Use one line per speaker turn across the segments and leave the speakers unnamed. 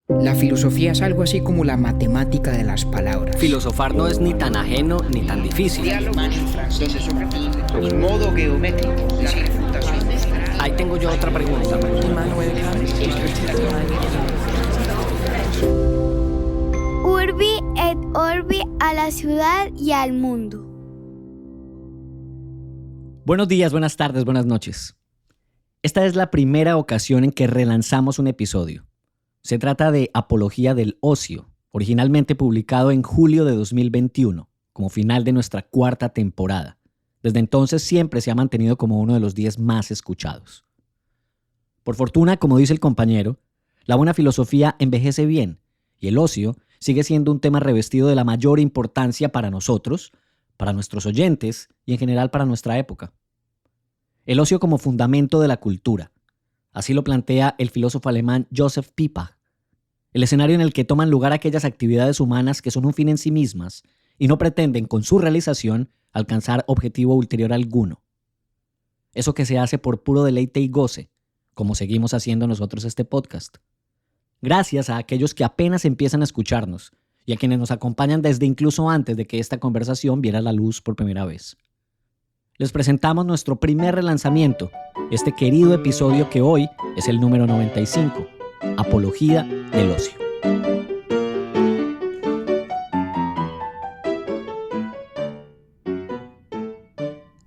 La filosofía es algo así como la matemática de las palabras.
Filosofar no es ni tan ajeno ni tan difícil.
En modo geométrico, la refutación.
Ahí tengo yo otra pregunta.
Urbi et Orbi, a la ciudad y al mundo.
Buenos días, buenas tardes, buenas noches. Esta es la primera ocasión en que relanzamos un episodio. Se trata de Apología del Ocio, originalmente publicado en julio de 2021, como final de nuestra cuarta temporada. Desde entonces siempre se ha mantenido como uno de los 10 más escuchados. Por fortuna, como dice el compañero, la buena filosofía envejece bien y el ocio sigue siendo un tema revestido de la mayor importancia para nosotros, para nuestros oyentes y en general para nuestra época. El ocio como fundamento de la cultura. Así lo plantea el filósofo alemán Joseph Pipag. El escenario en el que toman lugar aquellas actividades humanas que son un fin en sí mismas y no pretenden con su realización alcanzar objetivo ulterior alguno. Eso que se hace por puro deleite y goce, como seguimos haciendo nosotros este podcast. Gracias a aquellos que apenas empiezan a escucharnos y a quienes nos acompañan desde incluso antes de que esta conversación viera la luz por primera vez. Les presentamos nuestro primer relanzamiento, este querido episodio que hoy es el número 95, Apología del Ocio.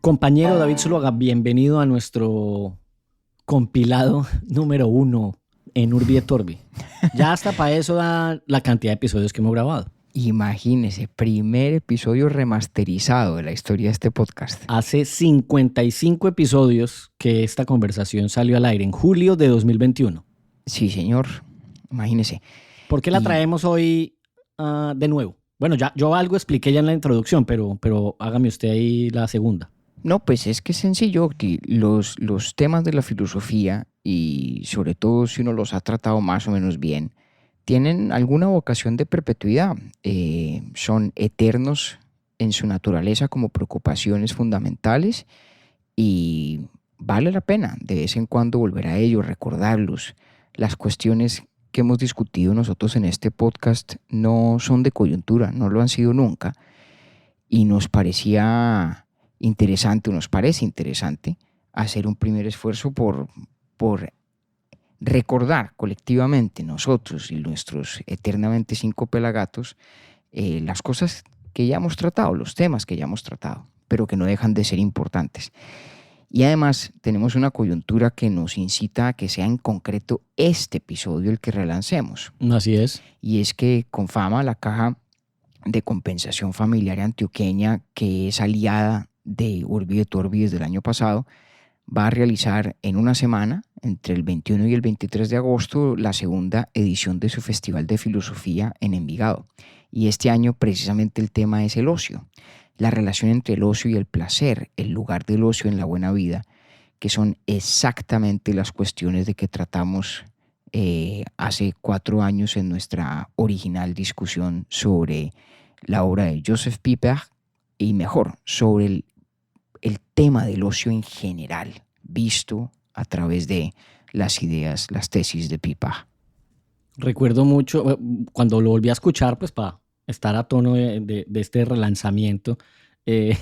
Compañero David Zuluaga, bienvenido a nuestro compilado número 1 en Urbi et Orbi. Ya hasta para eso da la cantidad de episodios que hemos grabado.
Imagínese, primer episodio remasterizado de la historia de este podcast.
Hace 55 episodios que esta conversación salió al aire en julio de 2021.
Sí, señor. Imagínese.
¿Por qué la traemos hoy de nuevo? Bueno, ya yo algo expliqué ya en la introducción, pero hágame usted ahí la segunda.
No, pues es que es sencillo, que los temas de la filosofía, y sobre todo si uno los ha tratado más o menos bien, tienen alguna vocación de perpetuidad. Son eternos en su naturaleza como preocupaciones fundamentales y vale la pena de vez en cuando volver a ellos, recordarlos. Las cuestiones que hemos discutido nosotros en este podcast no son de coyuntura, no lo han sido nunca, y nos parece interesante hacer un primer esfuerzo por recordar colectivamente nosotros y nuestros eternamente 5 pelagatos las cosas que ya hemos tratado, los temas que ya hemos tratado, pero que no dejan de ser importantes. Y además tenemos una coyuntura que nos incita a que sea en concreto este episodio el que relancemos.
Así es.
Y es que Confama, la caja de compensación familiar antioqueña, que es aliada de Urbi et Orbi desde el año pasado, va a realizar en una semana, entre el 21 y el 23 de agosto, la segunda edición de su Festival de Filosofía en Envigado. Y este año precisamente el tema es el ocio, la relación entre el ocio y el placer, el lugar del ocio en la buena vida, que son exactamente las cuestiones de que tratamos hace 4 años en nuestra original discusión sobre la obra de Joseph Pipag y mejor, sobre el tema del ocio en general, visto a través de las ideas, las tesis de Pipag.
Recuerdo mucho, cuando lo volví a escuchar, pues para estar a tono de este relanzamiento,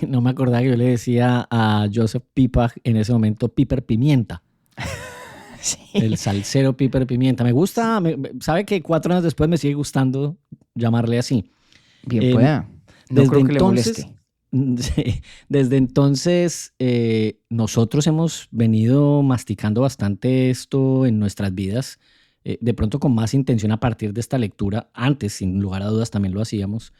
no me acordaba que yo le decía a Joseph Pipag en ese momento Piper Pimienta. Sí. El salsero Piper Pimienta. Me gusta, sabe que 4 años después me sigue gustando llamarle así.
Bien pueda. No creo que le moleste.
Sí, desde entonces nosotros hemos venido masticando bastante esto en nuestras vidas, de pronto con más intención a partir de esta lectura. Antes, sin lugar a dudas, también lo hacíamos,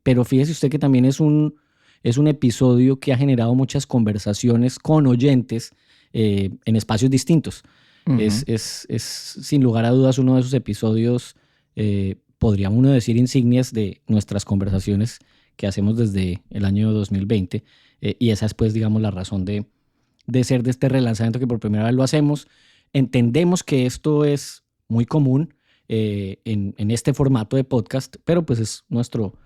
pero fíjese usted que también es un episodio que ha generado muchas conversaciones con oyentes en espacios distintos. Uh-huh. Es sin lugar a dudas uno de esos episodios, podría uno decir, insignias de nuestras conversaciones que hacemos desde el año 2020, y esa es, pues, digamos, la razón de ser de este relanzamiento, que por primera vez lo hacemos. Entendemos que esto es muy común en este formato de podcast, pero pues es nuestro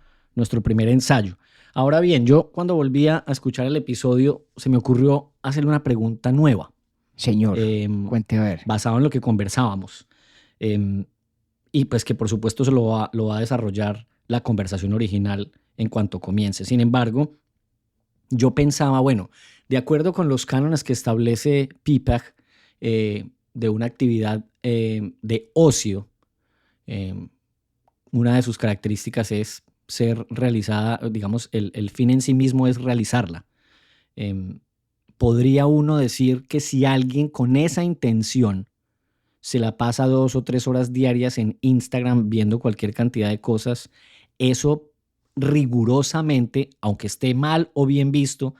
primer ensayo. Ahora bien, yo cuando volví a escuchar el episodio se me ocurrió hacerle una pregunta nueva.
Señor, cuente a ver.
Basado en lo que conversábamos. y pues que por supuesto lo va a desarrollar la conversación original en cuanto comience. Sin embargo, yo pensaba, bueno, de acuerdo con los cánones que establece PIPAG de una actividad de ocio, una de sus características es ser realizada, digamos, el fin en sí mismo es realizarla. Podría uno decir que si alguien con esa intención se la pasa 2 o 3 horas diarias en Instagram viendo cualquier cantidad de cosas, eso rigurosamente, aunque esté mal o bien visto,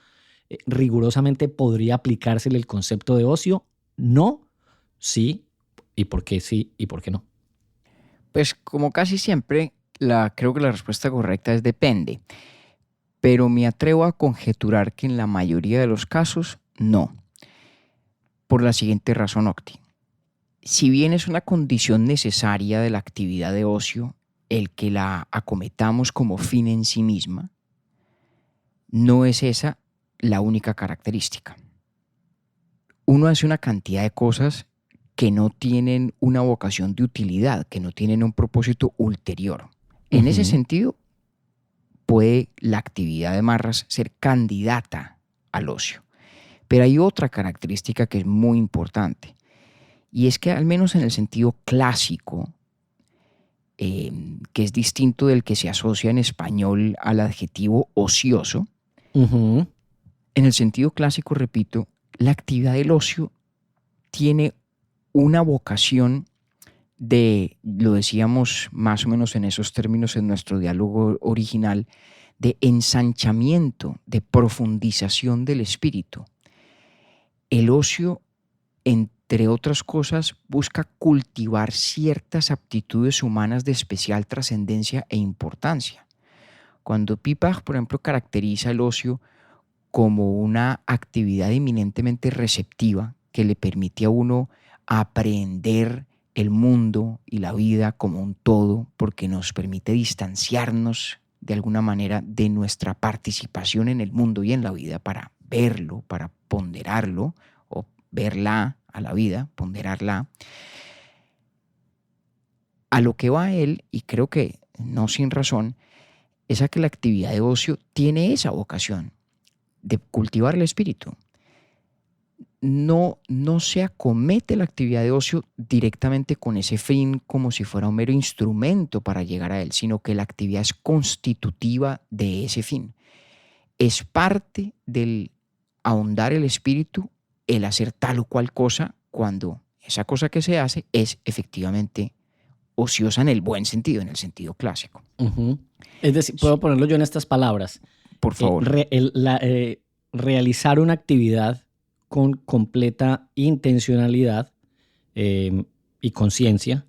rigurosamente podría aplicársele el concepto de ocio. No, sí, y por qué sí y por qué no.
Pues como casi siempre, creo que la respuesta correcta es depende, pero me atrevo a conjeturar que en la mayoría de los casos no, por la siguiente razón, Octi. Si bien es una condición necesaria de la actividad de ocio el que la acometamos como fin en sí misma, no es esa la única característica. Uno hace una cantidad de cosas que no tienen una vocación de utilidad, que no tienen un propósito ulterior. En ese sentido, puede la actividad de marras ser candidata al ocio. Pero hay otra característica que es muy importante, y es que al menos en el sentido clásico, que es distinto del que se asocia en español al adjetivo ocioso, en el sentido clásico, repito, la actividad del ocio tiene una vocación lo decíamos más o menos en esos términos en nuestro diálogo original, de ensanchamiento, de profundización del espíritu. El ocio, entre otras cosas, busca cultivar ciertas aptitudes humanas de especial trascendencia e importancia. Cuando PIPAG, por ejemplo, caracteriza el ocio como una actividad eminentemente receptiva que le permite a uno aprender el mundo y la vida como un todo, porque nos permite distanciarnos de alguna manera de nuestra participación en el mundo y en la vida para verlo, para ponderarlo, o verla a la vida, ponderarla. A lo que va él, y creo que no sin razón, es a que la actividad de ocio tiene esa vocación de cultivar el espíritu. No se acomete la actividad de ocio directamente con ese fin como si fuera un mero instrumento para llegar a él, sino que la actividad es constitutiva de ese fin. Es parte del ahondar el espíritu el hacer tal o cual cosa cuando esa cosa que se hace es efectivamente ociosa en el buen sentido, en el sentido clásico.
Es decir, puedo ponerlo yo en estas palabras.
Por favor.
Realizar una actividad con completa intencionalidad y conciencia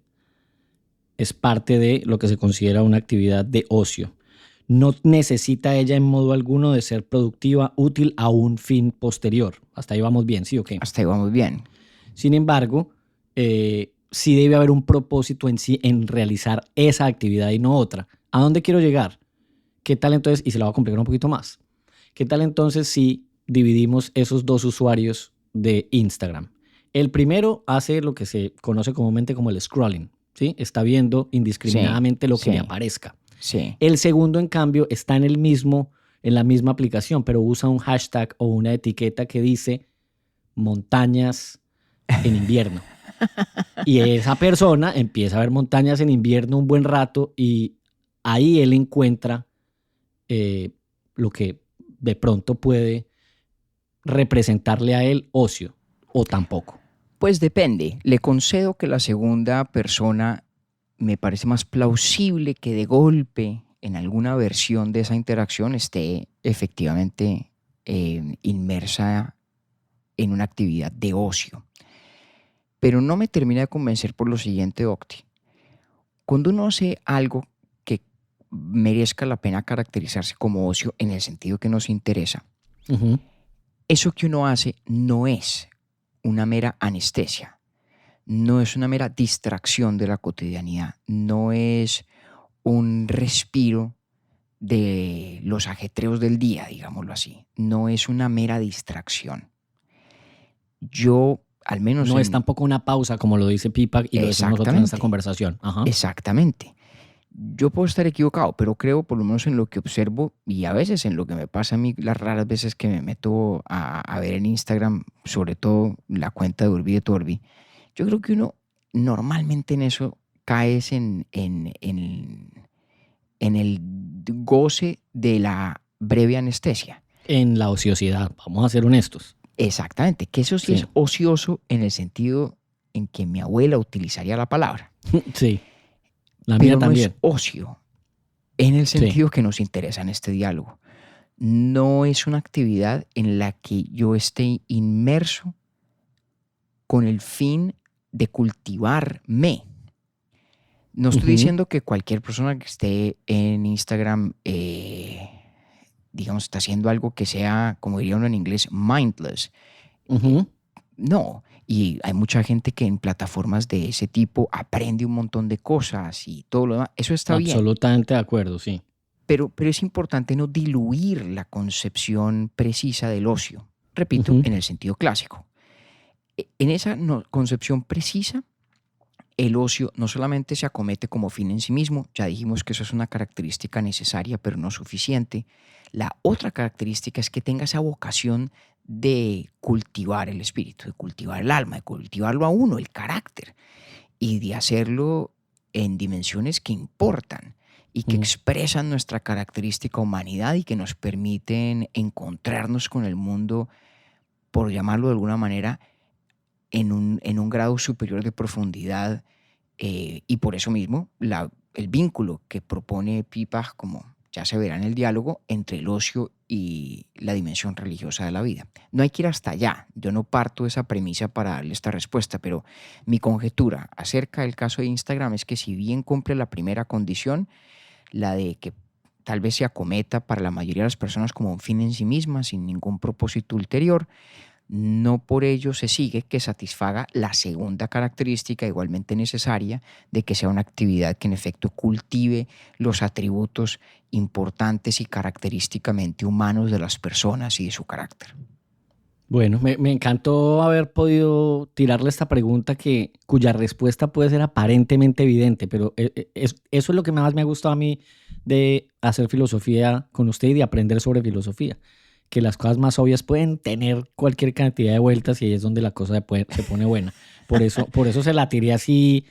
es parte de lo que se considera una actividad de ocio. No necesita ella en modo alguno de ser productiva, útil a un fin posterior. Hasta ahí vamos bien, ¿sí o qué?
Hasta ahí vamos bien.
Sin embargo, sí debe haber un propósito en sí en realizar esa actividad y no otra. ¿A dónde quiero llegar? ¿Qué tal entonces? Y se la voy a complicar un poquito más. ¿Qué tal entonces si dividimos esos dos usuarios de Instagram? El primero hace lo que se conoce comúnmente como el scrolling, ¿sí? Está viendo indiscriminadamente lo que le aparezca.
Sí.
El segundo, en cambio, está en la misma aplicación, pero usa un hashtag o una etiqueta que dice montañas en invierno. Y esa persona empieza a ver montañas en invierno un buen rato y ahí él encuentra lo que de pronto puede representarle a él ocio o tampoco.
Pues depende. Le concedo que la segunda persona me parece más plausible que de golpe en alguna versión de esa interacción esté efectivamente inmersa en una actividad de ocio. Pero no me termina de convencer por lo siguiente, Octi. Cuando uno hace algo que merezca la pena caracterizarse como ocio en el sentido que nos interesa, eso que uno hace no es una mera anestesia, no es una mera distracción de la cotidianidad, no es un respiro de los ajetreos del día, digámoslo así, no es una mera distracción. Yo al menos
No es tampoco una pausa, como lo dice Pipa y lo decimos nosotros en esta
Exactamente.
conversación. Ajá.
Exactamente. Yo puedo estar equivocado, pero creo, por lo menos en lo que observo y a veces en lo que me pasa a mí, las raras veces que me meto a ver en Instagram, sobre todo la cuenta de Urbi et Orbi, yo creo que uno normalmente en eso caes en el goce de la breve anestesia.
En la ociosidad, vamos a ser honestos.
Exactamente, que eso sí
Sí.
es ocioso en el sentido en que mi abuela utilizaría la palabra.
Sí, la
Pero
mía
no
también.
es ocio en el
Sí.
sentido que nos interesa en este diálogo. No es una actividad en la que yo esté inmerso con el fin de cultivarme. No estoy
Ujú.
diciendo que cualquier persona que esté en Instagram, digamos, está haciendo algo que sea, como diría uno en inglés, mindless.
Ujú.
No, y hay mucha gente que en plataformas de ese tipo aprende un montón de cosas y todo lo demás. Eso está bien,
Absolutamente de acuerdo, sí.
pero es importante no diluir la concepción precisa del ocio. Repito,
Ujú.
en el sentido clásico. En esa concepción precisa, el ocio no solamente se acomete como fin en sí mismo, ya dijimos que eso es una característica necesaria pero no suficiente. La otra característica es que tenga esa vocación de cultivar el espíritu, de cultivar el alma, de cultivarlo a uno, el carácter, y de hacerlo en dimensiones que importan y que
Ujú.
expresan nuestra característica humanidad y que nos permiten encontrarnos con el mundo, por llamarlo de alguna manera, en un grado superior de profundidad, y por eso mismo el vínculo que propone Pipa, como ya se verá en el diálogo, entre el ocio y la dimensión religiosa de la vida. No hay que ir hasta allá, yo no parto de esa premisa para darle esta respuesta, pero mi conjetura acerca del caso de Instagram es que si bien cumple la primera condición, la de que tal vez se acometa para la mayoría de las personas como un fin en sí misma, sin ningún propósito ulterior, no por ello se sigue que satisfaga la segunda característica igualmente necesaria de que sea una actividad que en efecto cultive los atributos importantes y característicamente humanos de las personas y de su carácter.
Bueno, me encantó haber podido tirarle esta pregunta cuya respuesta puede ser aparentemente evidente, pero eso es lo que más me ha gustado a mí de hacer filosofía con usted y de aprender sobre filosofía, que las cosas más obvias pueden tener cualquier cantidad de vueltas y ahí es donde la cosa se pone buena. Por eso se la tiré así,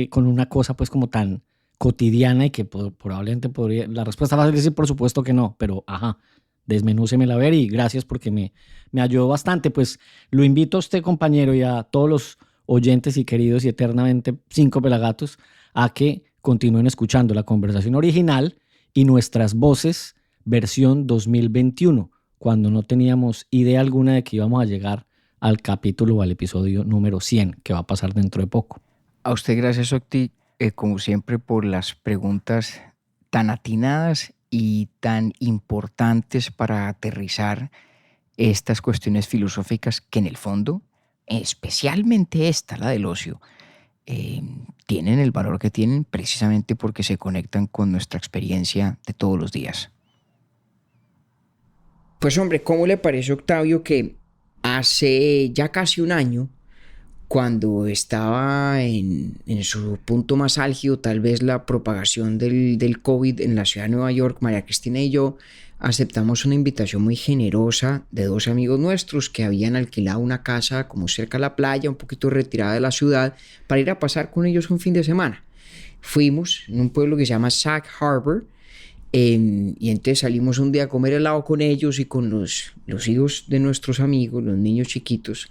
con una cosa pues como tan cotidiana y que probablemente podría... La respuesta va a decir por supuesto que no, pero ajá, desmenúcemela a ver y gracias porque me ayudó bastante. Pues lo invito a usted, compañero, y a todos los oyentes y queridos y eternamente 5 pelagatos a que continúen escuchando la conversación original y nuestras voces versión 2021, cuando no teníamos idea alguna de que íbamos a llegar al capítulo o al episodio número 100, que va a pasar dentro de poco.
A usted gracias, Octi, como siempre, por las preguntas tan atinadas y tan importantes para aterrizar estas cuestiones filosóficas que en el fondo, especialmente esta, la del ocio, tienen el valor que tienen precisamente porque se conectan con nuestra experiencia de todos los días. Pues hombre, ¿cómo le parece, Octavio, que hace ya casi un año, cuando estaba en su punto más álgido, tal vez la propagación del COVID en la ciudad de Nueva York, María Cristina y yo aceptamos una invitación muy generosa de 2 amigos nuestros que habían alquilado una casa como cerca de la playa, un poquito retirada de la ciudad, para ir a pasar con ellos un fin de semana? Fuimos en un pueblo que se llama Sag Harbor, y entonces salimos un día a comer helado con ellos y con los hijos de nuestros amigos, los niños chiquitos,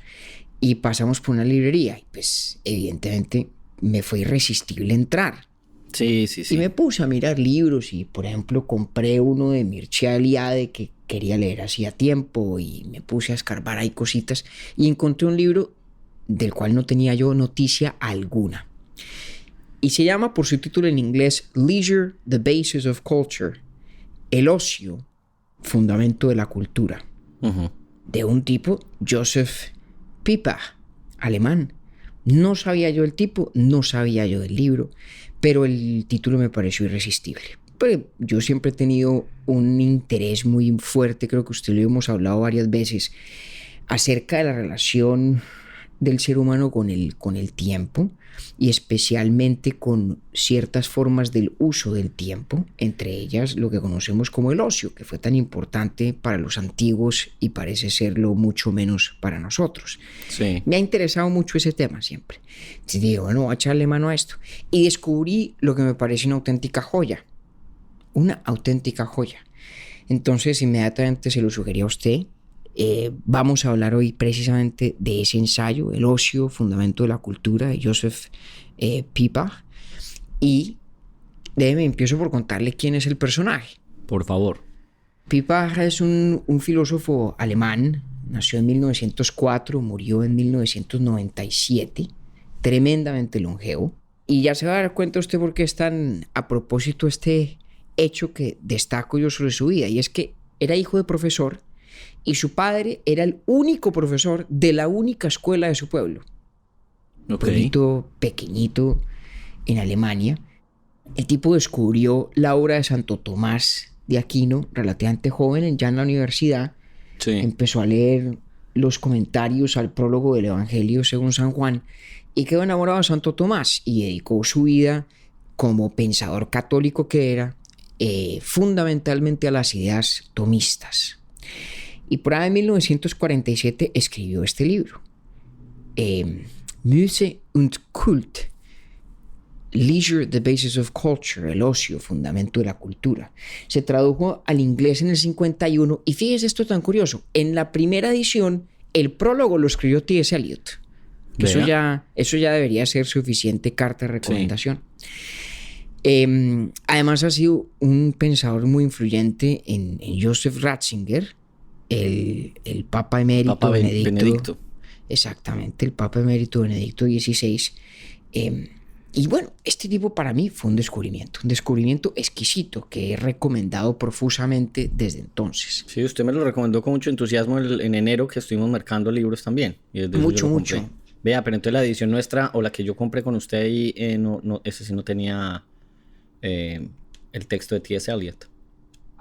y pasamos por una librería y pues evidentemente me fue irresistible entrar.
Sí.
Y me puse a mirar libros y, por ejemplo, compré uno de Mircea Eliade que quería leer hacía tiempo y me puse a escarbar ahí cositas y encontré un libro del cual no tenía yo noticia alguna. Y se llama, por su título en inglés, Leisure, the Basis of Culture. El ocio, fundamento de la cultura.
Uh-huh.
De un tipo, Joseph Pipa, alemán. No sabía yo el tipo, no sabía yo del libro, pero el título me pareció irresistible. Pero yo siempre he tenido un interés muy fuerte, creo que usted lo hemos hablado varias veces, acerca de la relación del ser humano con el tiempo y especialmente con ciertas formas del uso del tiempo, entre ellas lo que conocemos como el ocio, que fue tan importante para los antiguos y parece serlo mucho menos para nosotros.
Sí.
Me ha interesado mucho ese tema siempre. Entonces digo, bueno, voy a echarle mano a esto. Y descubrí lo que me parece una auténtica joya. Una auténtica joya. Entonces inmediatamente se lo sugerí a usted. Vamos a hablar hoy precisamente de ese ensayo, El ocio, fundamento de la cultura, de Joseph Pipag. Y empiezo por contarle quién es el personaje.
Por favor.
Pipag es un filósofo alemán, nació en 1904, murió en 1997, tremendamente longevo. Y ya se va a dar cuenta usted por qué es tan a propósito este hecho que destaco yo sobre su vida, y es que era hijo de profesor y su padre era el único profesor de la única escuela de su pueblo. Un pueblito pequeñito en Alemania. El tipo descubrió la obra de Santo Tomás de Aquino relativamente joven, ya en la universidad.
Sí.
Empezó a leer los comentarios al prólogo del Evangelio según San Juan y quedó enamorado de Santo Tomás y dedicó su vida como pensador católico que era fundamentalmente a las ideas tomistas. Y por ahí en 1947 escribió este libro, Muße und Kult, Leisure, the Basis of Culture, el ocio, fundamento de la cultura. Se tradujo al inglés en el 51 y fíjese esto tan curioso, en la primera edición el prólogo lo escribió T.S. Eliot. Eso ya debería ser suficiente carta de recomendación. Sí. Además ha sido un pensador muy influyente en Joseph Ratzinger, el Papa Emérito Benedicto. Exactamente, el Papa Emérito Benedicto XVI. Y bueno, este tipo para mí fue un descubrimiento exquisito que he recomendado profusamente desde entonces.
Sí, usted me lo recomendó con mucho entusiasmo en enero que estuvimos marcando libros también. Y mucho. Vea, pero entonces la edición nuestra o la que yo compré con usted ahí, ese sí no tenía el texto de T.S. Eliot.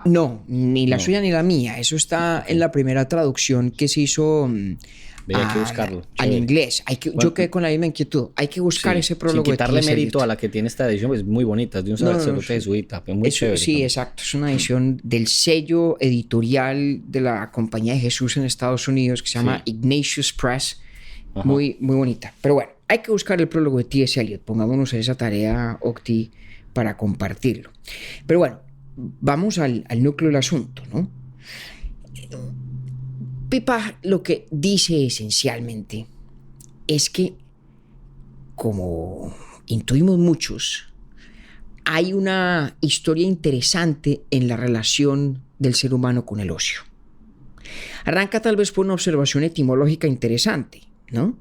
No, ni la suya ni la mía. Eso está en la primera traducción que se hizo
hay que buscarlo.
Al inglés. Yo quedé con la misma inquietud. Hay que buscar ese prólogo.
Sin quitarle mérito a la que tiene esta edición, es muy bonita. Es de un sacerdote jesuita. Muy chévere.
Sí, exacto. Es una edición del sello editorial de la Compañía de Jesús en Estados Unidos que se llama Ignatius Press. Muy, muy bonita. Pero bueno, hay que buscar el prólogo de T.S. Eliot. Pongámonos en esa tarea, Octi, para compartirlo. Pero bueno, vamos al núcleo del asunto, ¿no? Pipag lo que dice esencialmente es que, como intuimos muchos, hay una historia interesante en la relación del ser humano con el ocio. Arranca tal vez por una observación etimológica interesante, ¿no?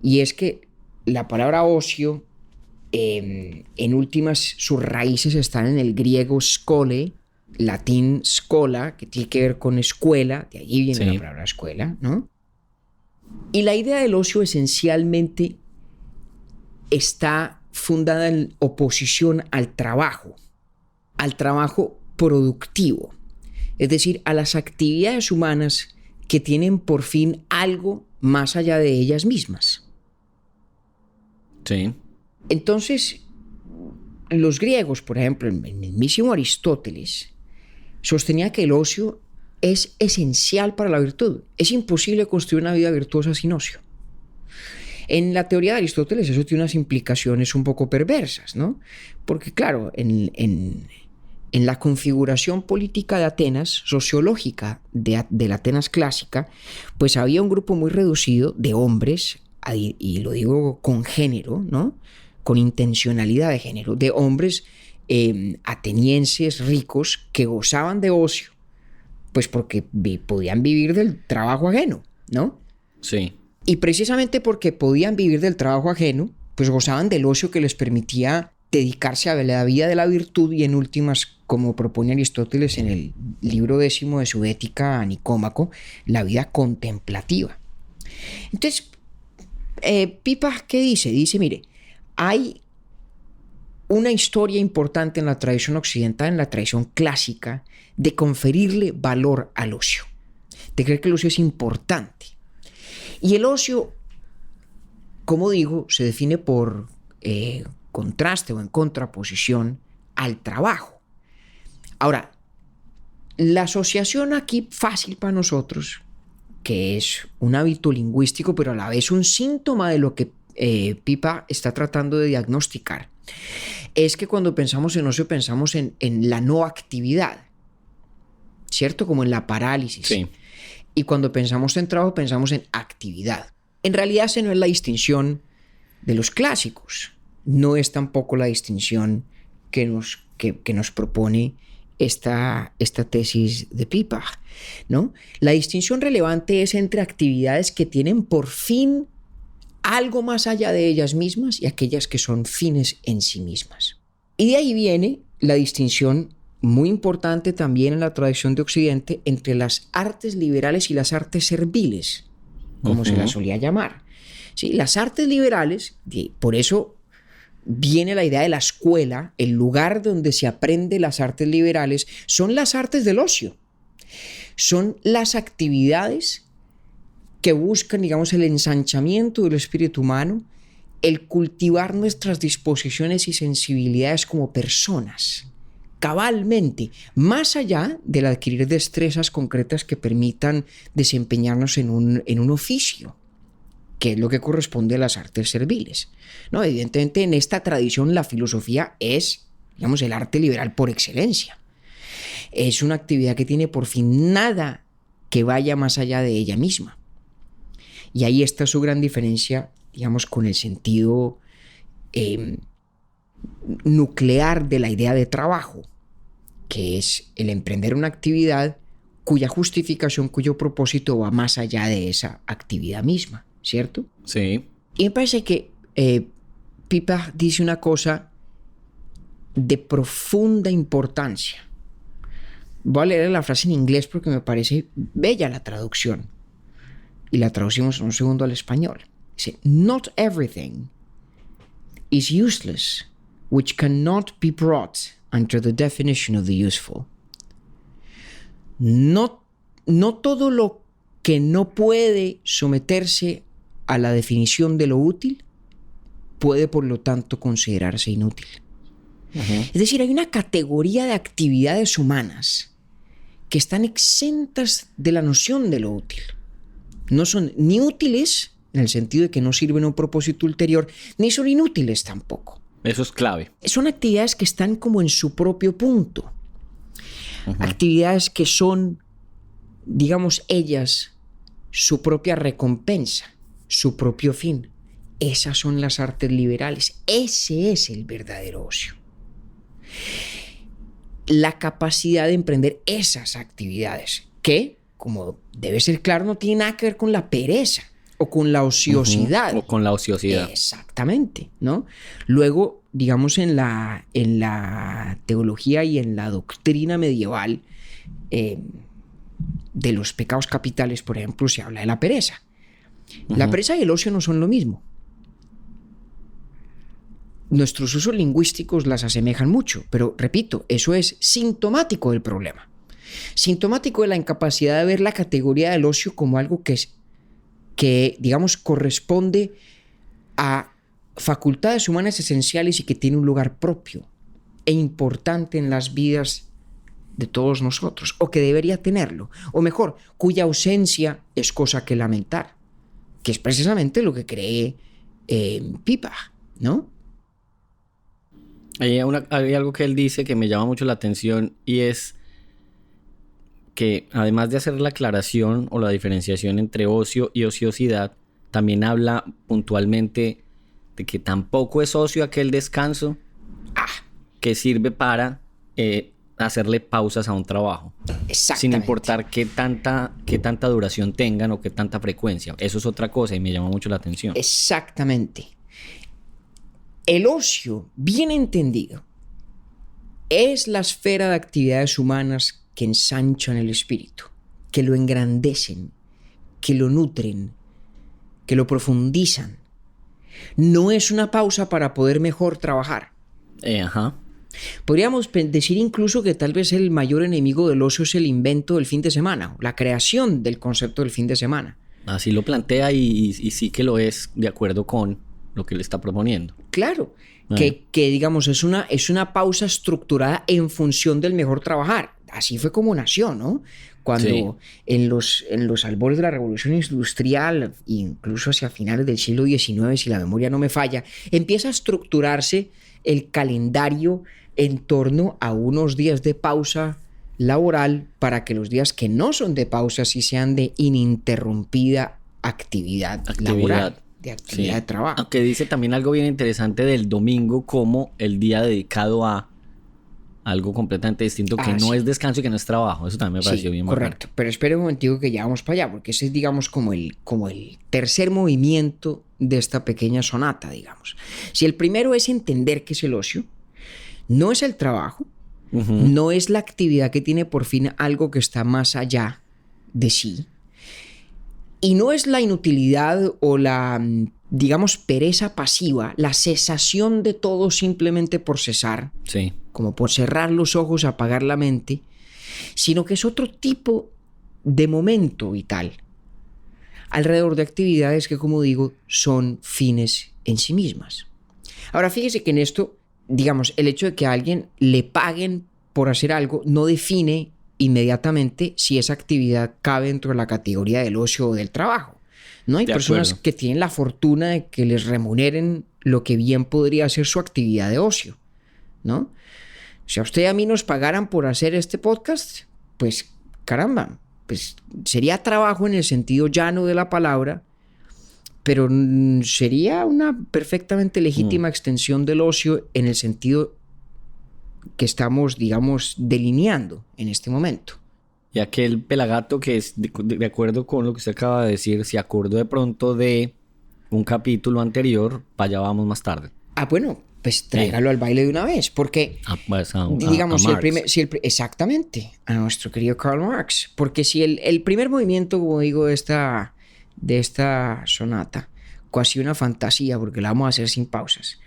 Y es que la palabra ocio, en últimas, sus raíces están en el griego skole, latín schola, que tiene que ver con escuela, de allí viene la palabra escuela, ¿no? Y la idea del ocio esencialmente está fundada en oposición al trabajo productivo, es decir, a las actividades humanas que tienen por fin algo más allá de ellas mismas.
Sí.
Entonces, los griegos, por ejemplo, el mismísimo Aristóteles, sostenía que el ocio es esencial para la virtud. Es imposible construir una vida virtuosa sin ocio. En la teoría de Aristóteles eso tiene unas implicaciones un poco perversas, ¿no? Porque claro, en la configuración política de Atenas, sociológica de la Atenas clásica, pues había un grupo muy reducido de hombres, y lo digo con género, ¿no? Con intencionalidad de género, de hombres atenienses ricos que gozaban de ocio, pues porque podían vivir del trabajo ajeno, ¿no?
Sí.
Y precisamente porque podían vivir del trabajo ajeno, pues gozaban del ocio que les permitía dedicarse a la vida de la virtud y en últimas, como propone Aristóteles en el libro 10 de su Ética a Nicómaco, la vida contemplativa. Entonces, Pipag, ¿qué dice? Dice, mire, hay una historia importante en la tradición occidental, en la tradición clásica, de conferirle valor al ocio, de creer que el ocio es importante. Y el ocio como digo, se define por contraste o en contraposición al trabajo. Ahora, la asociación aquí fácil para nosotros, que es un hábito lingüístico, pero a la vez un síntoma de lo que Pipa está tratando de diagnosticar, es que cuando pensamos en ocio pensamos en la no actividad, ¿cierto? Como en la parálisis.
Sí.
Y cuando pensamos en trabajo pensamos en actividad. En realidad esa no es la distinción de los clásicos. No es tampoco la distinción que nos propone esta tesis de Pipa, ¿no? La distinción relevante es entre actividades que tienen por fin algo más allá de ellas mismas y aquellas que son fines en sí mismas. Y de ahí viene la distinción muy importante también en la tradición de Occidente entre las artes liberales y las artes serviles, como se las solía llamar. ¿Sí? Las artes liberales, por eso viene la idea de la escuela, el lugar donde se aprende las artes liberales, son las artes del ocio. Son las actividades que buscan, digamos, el ensanchamiento del espíritu humano, el cultivar nuestras disposiciones y sensibilidades como personas, cabalmente, más allá del adquirir destrezas concretas que permitan desempeñarnos en un oficio, que es lo que corresponde a las artes serviles. ¿No? Evidentemente, en esta tradición la filosofía es, digamos, el arte liberal por excelencia. Es una actividad que tiene por fin nada que vaya más allá de ella misma. Y ahí está su gran diferencia, digamos, con el sentido nuclear de la idea de trabajo, que es el emprender una actividad cuya justificación, cuyo propósito va más allá de esa actividad misma, ¿cierto?
Sí.
Y me parece que Pipa dice una cosa de profunda importancia. Voy a leer la frase en inglés porque me parece bella la traducción. Y la traducimos en un segundo al español. Dice, not everything is useless which cannot be brought under the definition of the useful. No todo lo que no puede someterse a la definición de lo útil puede, por lo tanto, considerarse inútil. Es decir, hay una categoría de actividades humanas que están exentas de la noción de lo útil. No son ni útiles, en el sentido de que no sirven a un propósito ulterior, ni son inútiles tampoco.
Eso es clave.
Son actividades que están como en su propio punto. Actividades que son, digamos, ellas, su propia recompensa, su propio fin. Esas son las artes liberales. Ese es el verdadero ocio. La capacidad de emprender esas actividades que, como debe ser claro, no tiene nada que ver con la pereza o con la ociosidad.
O con la ociosidad.
Exactamente, ¿no? Luego, digamos, en la teología y en la doctrina medieval de los pecados capitales, por ejemplo, se habla de la pereza. La pereza y el ocio no son lo mismo. Nuestros usos lingüísticos las asemejan mucho, pero repito, eso es sintomático del problema. Sintomático de la incapacidad de ver la categoría del ocio como algo que digamos, corresponde a facultades humanas esenciales y que tiene un lugar propio e importante en las vidas de todos nosotros, o que debería tenerlo, o mejor, cuya ausencia es cosa que lamentar, que es precisamente lo que cree Pipa, ¿no?
Hay algo que él dice que me llama mucho la atención, y es que además de hacer la aclaración o la diferenciación entre ocio y ociosidad, también habla puntualmente de que tampoco es ocio aquel descanso que sirve para hacerle pausas a un trabajo.
Exactamente.
Sin importar qué tanta duración tengan o qué tanta frecuencia. Eso es otra cosa y me llama mucho la atención.
Exactamente. El ocio, bien entendido, es la esfera de actividades humanas que ensanchan el espíritu, que lo engrandecen, que lo nutren, que lo profundizan. No es una pausa para poder mejor trabajar. Podríamos decir incluso que tal vez el mayor enemigo del ocio es el invento del fin de semana, la creación del concepto del fin de semana.
Así lo plantea y sí que lo es de acuerdo con lo que le está proponiendo.
Claro, que digamos es una pausa estructurada en función del mejor trabajar. Así fue como nació, ¿no? Cuando en los albores de la Revolución Industrial, incluso hacia finales del siglo XIX, si la memoria no me falla, empieza a estructurarse el calendario en torno a unos días de pausa laboral para que los días que no son de pausa sí sean de ininterrumpida actividad laboral, de actividad de trabajo.
Aunque dice también algo bien interesante del domingo como el día dedicado a algo completamente distinto que no es descanso y que no es trabajo. Eso también me pareció bien
correcto. Pero espera un momentico que ya vamos para allá, porque ese es, digamos, como el tercer movimiento de esta pequeña sonata, digamos. Si el primero es entender qué es el ocio, no es el trabajo, no es la actividad que tiene por fin algo que está más allá de sí, y no es la inutilidad o la, digamos, pereza pasiva, la cesación de todo simplemente por cesar, como por cerrar los ojos, apagar la mente, sino que es otro tipo de momento vital alrededor de actividades que, como digo, son fines en sí mismas. Ahora, fíjese que en esto, digamos, el hecho de que a alguien le paguen por hacer algo no define inmediatamente si esa actividad cabe dentro de la categoría del ocio o del trabajo. No hay personas que tienen la fortuna de que les remuneren lo que bien podría ser su actividad de ocio, ¿no? Si a usted y a mí nos pagaran por hacer este podcast, pues caramba, pues sería trabajo en el sentido llano de la palabra, pero sería una perfectamente legítima extensión del ocio en el sentido que estamos, digamos, delineando en este momento.
Y aquel pelagato que es de acuerdo con lo que usted acaba de decir, se acordó de pronto de un capítulo anterior, para allá vamos más tarde.
Bueno, pues tráigalo al baile de una vez, porque digamos, exactamente, a nuestro querido Karl Marx, porque si el primer movimiento, como digo, de esta sonata, casi una fantasía, porque la vamos a hacer sin pausas,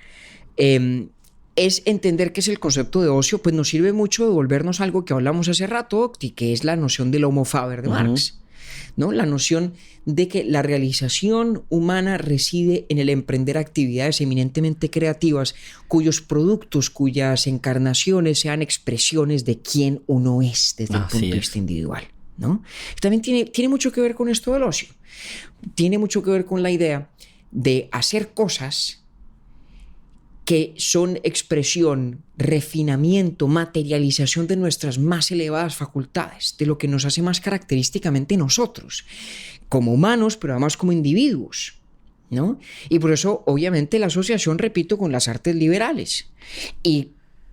es entender qué es el concepto de ocio, pues nos sirve mucho de volvernos a algo que hablamos hace rato, Octi, que es la noción del homo faber de Marx, ¿no? La noción de que la realización humana reside en el emprender actividades eminentemente creativas cuyos productos, cuyas encarnaciones sean expresiones de quién uno es desde el punto de vista individual, ¿no? También tiene mucho que ver con esto del ocio. Tiene mucho que ver con la idea de hacer cosas que son expresión, refinamiento, materialización de nuestras más elevadas facultades, de lo que nos hace más característicamente nosotros, como humanos, pero además como individuos, ¿no? Y por eso, obviamente, la asociación, repito, con las artes liberales y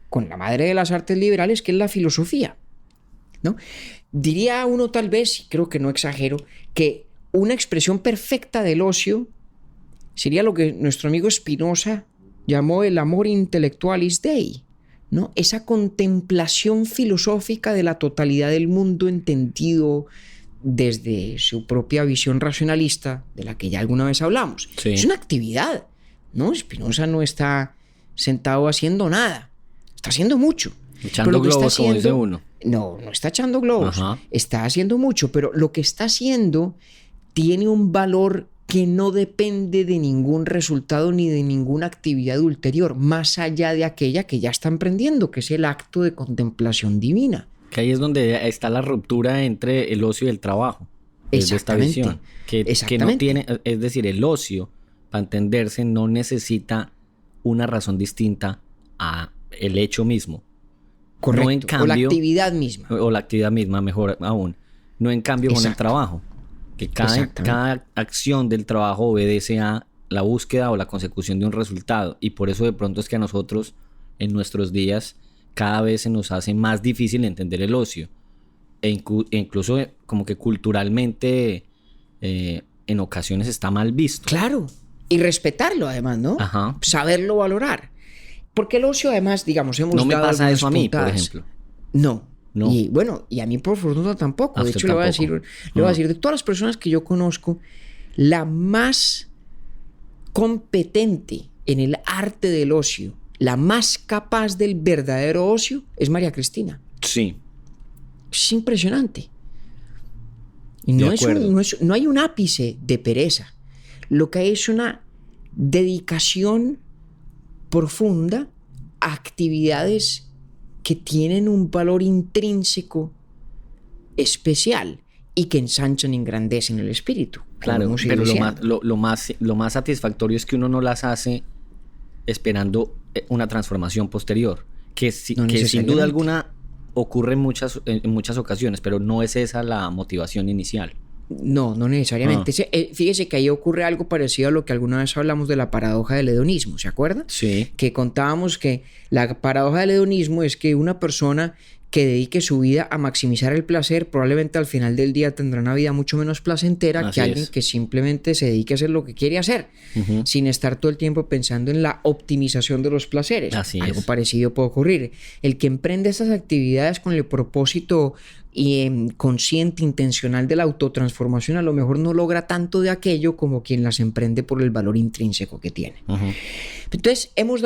con la madre de las artes liberales, que es la filosofía, ¿no? Diría uno tal vez, y creo que no exagero, que una expresión perfecta del ocio sería lo que nuestro amigo Spinoza llamó el amor intellectualis Dei, ¿no? Esa contemplación filosófica de la totalidad del mundo entendido desde su propia visión racionalista, de la que ya alguna vez hablamos. Es una actividad, ¿no? Spinoza no está sentado haciendo nada, está haciendo mucho.
Echando globos, como dice uno.
No está echando globos, está haciendo mucho, pero lo que está haciendo tiene un valor que no depende de ningún resultado ni de ninguna actividad ulterior, más allá de aquella que ya está emprendiendo, que es el acto de contemplación divina.
Que ahí es donde está la ruptura entre el ocio y el trabajo. Desde esta visión. Que no tiene, es decir, el ocio, para entenderse, no necesita una razón distinta a el hecho mismo.
Correcto.
No en cambio,
o la actividad misma.
O la actividad misma, mejor aún. No en cambio con el trabajo. Que cada acción del trabajo obedece a la búsqueda o la consecución de un resultado. Y por eso de pronto es que a nosotros, en nuestros días, cada vez se nos hace más difícil entender el ocio. E incluso como que culturalmente en ocasiones está mal visto.
Claro. Y respetarlo además, ¿no? Saberlo valorar. Porque el ocio además, digamos, hemos dado...
No me pasa eso a mí,
puntadas.
por ejemplo.
No. Y bueno, y a mí por fortuna tampoco. De hecho, le voy a decir, de todas las personas que yo conozco, la más competente en el arte del ocio, la más capaz del verdadero ocio, es María Cristina.
Sí.
Es impresionante. Y no hay un ápice de pereza. Lo que hay es una dedicación profunda a actividades que tienen un valor intrínseco especial y que ensanchan y engrandecen el espíritu.
Claro, pero lo más satisfactorio es que uno no las hace esperando una transformación posterior, que sin duda alguna ocurre en muchas ocasiones, pero no es esa la motivación inicial.
No necesariamente. Fíjese que ahí ocurre algo parecido a lo que alguna vez hablamos de la paradoja del hedonismo, ¿se acuerda?
Sí.
Que contábamos que la paradoja del hedonismo es que una persona que dedique su vida a maximizar el placer, probablemente al final del día tendrá una vida mucho menos placentera que alguien que simplemente se dedique a hacer lo que quiere hacer, sin estar todo el tiempo pensando en la optimización de los placeres. Algo parecido puede ocurrir. El que emprende estas actividades con el propósito consciente, intencional de la autotransformación, a lo mejor no logra tanto de aquello como quien las emprende por el valor intrínseco que tiene. Entonces, hemos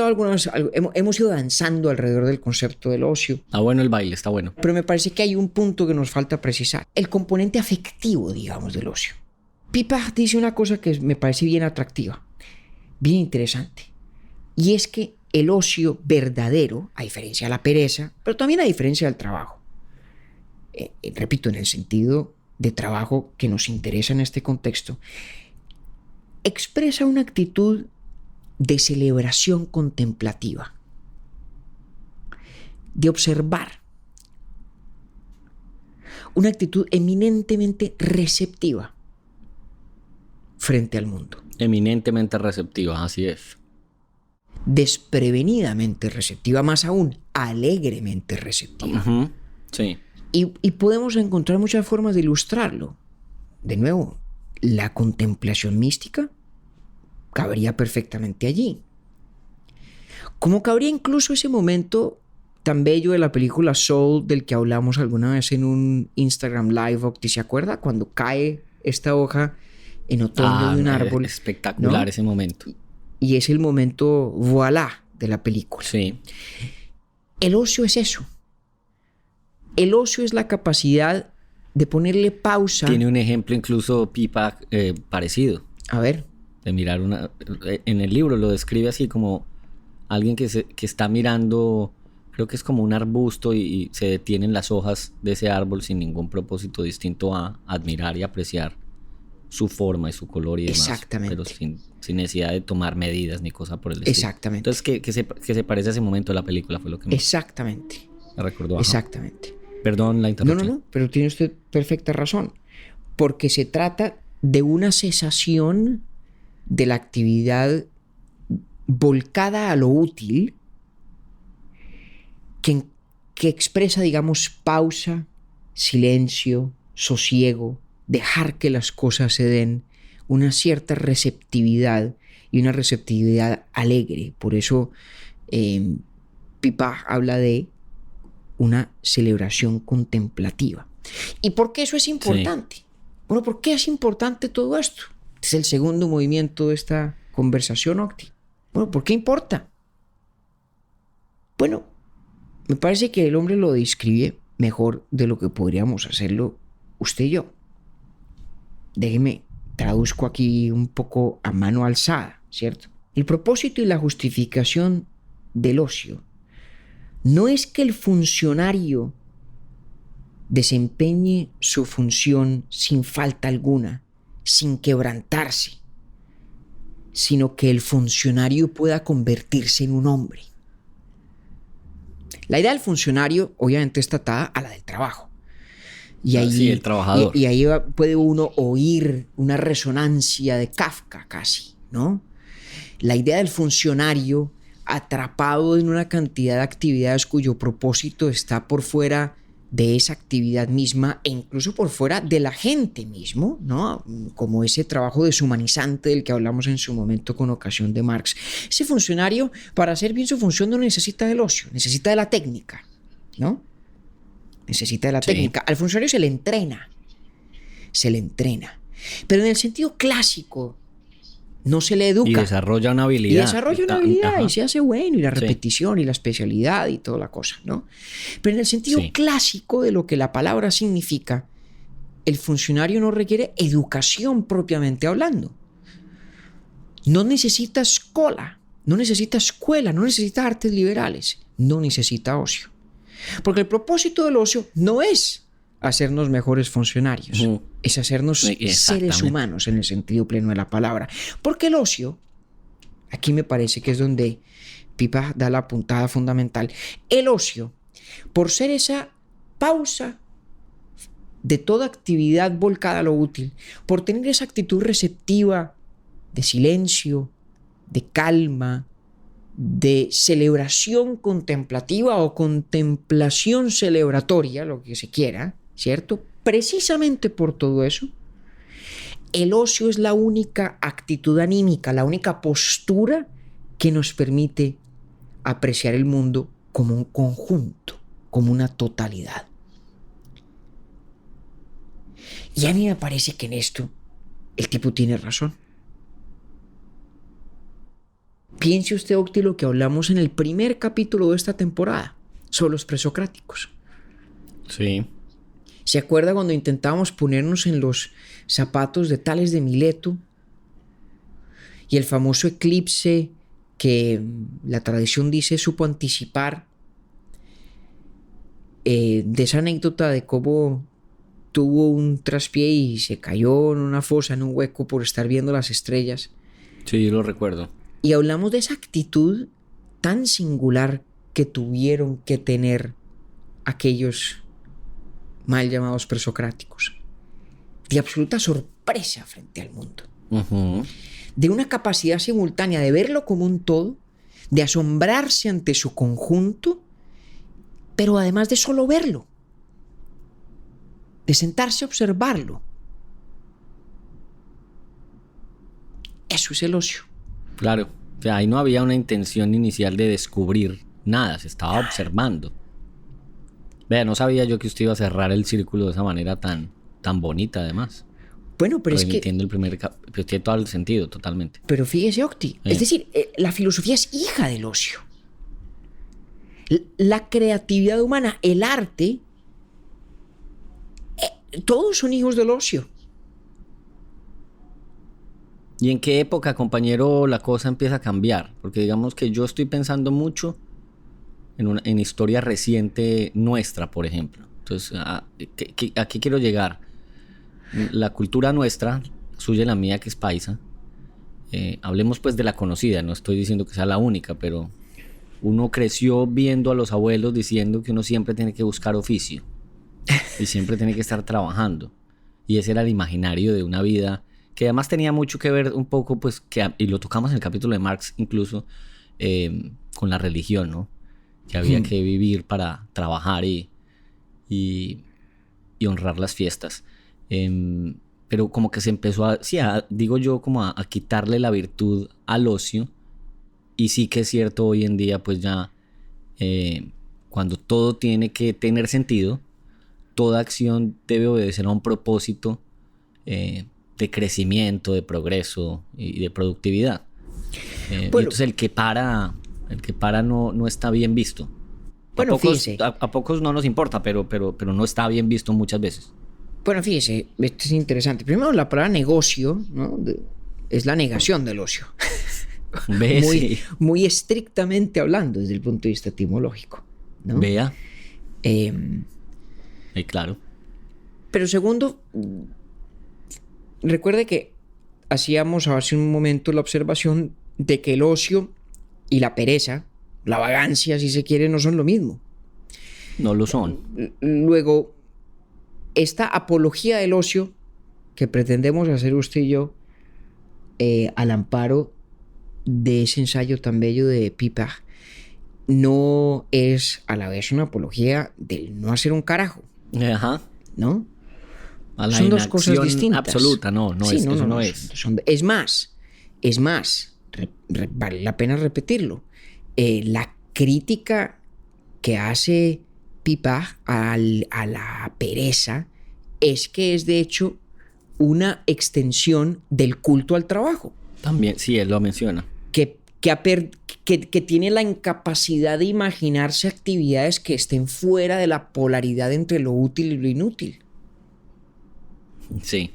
ido danzando alrededor del concepto del ocio.
Está bueno el baile, está bueno.
Pero me parece que hay un punto que nos falta precisar. El componente afectivo, digamos, del ocio. Pipa dice una cosa que me parece bien atractiva, bien interesante. Y es que el ocio verdadero, a diferencia de la pereza, pero también a diferencia del trabajo, repito, en el sentido de trabajo que nos interesa en este contexto, expresa una actitud de celebración contemplativa, de observar, una actitud eminentemente receptiva frente al mundo.
Eminentemente receptiva, así es.
Desprevenidamente receptiva, más aún, alegremente receptiva.
Sí.
Y podemos encontrar muchas formas de ilustrarlo. De nuevo, la contemplación mística cabría perfectamente allí. Como cabría incluso ese momento tan bello de la película Soul, del que hablamos alguna vez en un Instagram Live, Octi, ¿se acuerda? Cuando cae esta hoja en otoño de un árbol.
Espectacular, ¿no? Ese momento.
Y es el momento voilà de la película.
Sí.
El ocio es eso. El ocio es la capacidad de ponerle pausa.
Tiene un ejemplo incluso Pipa parecido.
A ver.
De mirar en el libro lo describe así como alguien que está mirando, creo que es como un arbusto y se detienen las hojas de ese árbol sin ningún propósito distinto a admirar y apreciar su forma y su color y demás.
Exactamente.
Pero sin necesidad de tomar medidas ni cosa por el estilo.
Exactamente.
Entonces que se parece a ese momento de la película fue lo que me recordó. Ajá.
Exactamente.
Perdón la interrupción.
No, pero tiene usted perfecta razón. Porque se trata de una cesación de la actividad volcada a lo útil que expresa, digamos, pausa, silencio, sosiego, dejar que las cosas se den, una cierta receptividad y una receptividad alegre. Por eso Pipa habla de una celebración contemplativa. ¿Y por qué eso es importante? Sí. Bueno, ¿por qué es importante todo esto? Es el segundo movimiento de esta conversación, Octi. Bueno, ¿por qué importa? Bueno, me parece que el hombre lo describe mejor de lo que podríamos hacerlo usted y yo. Déjeme, traduzco aquí un poco a mano alzada, ¿cierto? El propósito y la justificación del ocio no es que el funcionario desempeñe su función sin falta alguna, sin quebrantarse, sino que el funcionario pueda convertirse en un hombre. La idea del funcionario obviamente está atada a la del trabajo. Y ahí,
sí, el trabajador.
Y ahí puede uno oír una resonancia de Kafka casi, ¿no? La idea del funcionario atrapado en una cantidad de actividades cuyo propósito está por fuera de esa actividad misma e incluso por fuera de la gente mismo, ¿no? Como ese trabajo deshumanizante del que hablamos en su momento con ocasión de Marx. Ese funcionario, para hacer bien su función, no necesita del ocio, necesita de la técnica, ¿no? Necesita de la técnica. Al funcionario se le entrena. Pero en el sentido clásico, no se le educa.
Y desarrolla una habilidad.
Y se hace bueno, y la repetición y la especialidad y toda la cosa, ¿no? Pero en el sentido clásico de lo que la palabra significa, el funcionario no requiere educación propiamente hablando. No necesita escuela, no necesita artes liberales, no necesita ocio. Porque el propósito del ocio no es hacernos mejores funcionarios, es hacernos seres humanos en el sentido pleno de la palabra. Porque el ocio, aquí me parece que es donde Pipa da la puntada fundamental, el ocio, por ser esa pausa de toda actividad volcada a lo útil, por tener esa actitud receptiva de silencio, de calma, de celebración contemplativa o contemplación celebratoria, lo que se quiera, ¿cierto? Precisamente por todo eso, el ocio es la única actitud anímica, la única postura que nos permite apreciar el mundo como un conjunto, como una totalidad. Y a mí me parece que en esto el tipo tiene razón. Piense usted, Octi, lo que hablamos en el primer capítulo de esta temporada sobre los presocráticos.
Sí.
¿Se acuerda cuando intentábamos ponernos en los zapatos de Tales de Mileto y el famoso eclipse que la tradición dice supo anticipar, de esa anécdota de cómo tuvo un traspié y se cayó en una fosa, en un hueco por estar viendo las estrellas?
Sí, yo lo recuerdo.
Y hablamos de esa actitud tan singular que tuvieron que tener aquellos mal llamados presocráticos, de absoluta sorpresa frente al mundo, de una capacidad simultánea de verlo como un todo, de asombrarse ante su conjunto, pero además de solo verlo, de sentarse a observarlo. Eso es el ocio.
Claro, o sea, ahí no había una intención inicial de descubrir nada, se estaba observando. Vea, no sabía yo que usted iba a cerrar el círculo de esa manera tan bonita, además.
Bueno, pero es que...
Entiendo el primer pero tiene todo el sentido, totalmente.
Pero fíjese, Octi, es decir, la filosofía es hija del ocio. La creatividad humana, el arte, todos son hijos del ocio.
¿Y en qué época, compañero, la cosa empieza a cambiar? Porque digamos que yo estoy pensando mucho en historia reciente nuestra, por ejemplo. Entonces, ¿a qué quiero llegar? La cultura nuestra, suya y la mía, que es paisa, hablemos pues de la conocida, no estoy diciendo que sea la única, pero uno creció viendo a los abuelos diciendo que uno siempre tiene que buscar oficio y siempre tiene que estar trabajando. Y ese era el imaginario de una vida que además tenía mucho que ver un poco, pues, y lo tocamos en el capítulo de Marx incluso, con la religión, ¿no? Que había que vivir para trabajar y honrar las fiestas. Pero como que se empezó digo yo, como a quitarle la virtud al ocio. Y sí que es cierto, hoy en día, pues ya, cuando todo tiene que tener sentido, toda acción debe obedecer a un propósito de crecimiento, de progreso y de productividad. Bueno, y entonces el que para no está bien visto.
Bueno,
a pocos no nos importa, pero no está bien visto muchas veces.
Bueno, fíjese, esto es interesante. Primero, la palabra negocio, ¿no? Es la negación del ocio. Muy estrictamente hablando desde el punto de vista etimológico, ¿no?
Vea. Claro.
Pero segundo, recuerde que hacíamos hace un momento la observación de que el ocio y la pereza, la vagancia, si se quiere, no son lo mismo.
No lo son.
Luego, esta apología del ocio que pretendemos hacer usted y yo, al amparo de ese ensayo tan bello de Pipa, no es a la vez una apología del no hacer un carajo.
Ajá.
¿No?
Son dos cosas distintas. Absoluta, no es.
Es más, vale la pena repetirlo. La crítica que hace Pipa a la pereza es que es de hecho una extensión del culto al trabajo.
También, sí, él lo menciona.
Que tiene la incapacidad de imaginarse actividades que estén fuera de la polaridad entre lo útil y lo inútil.
Sí.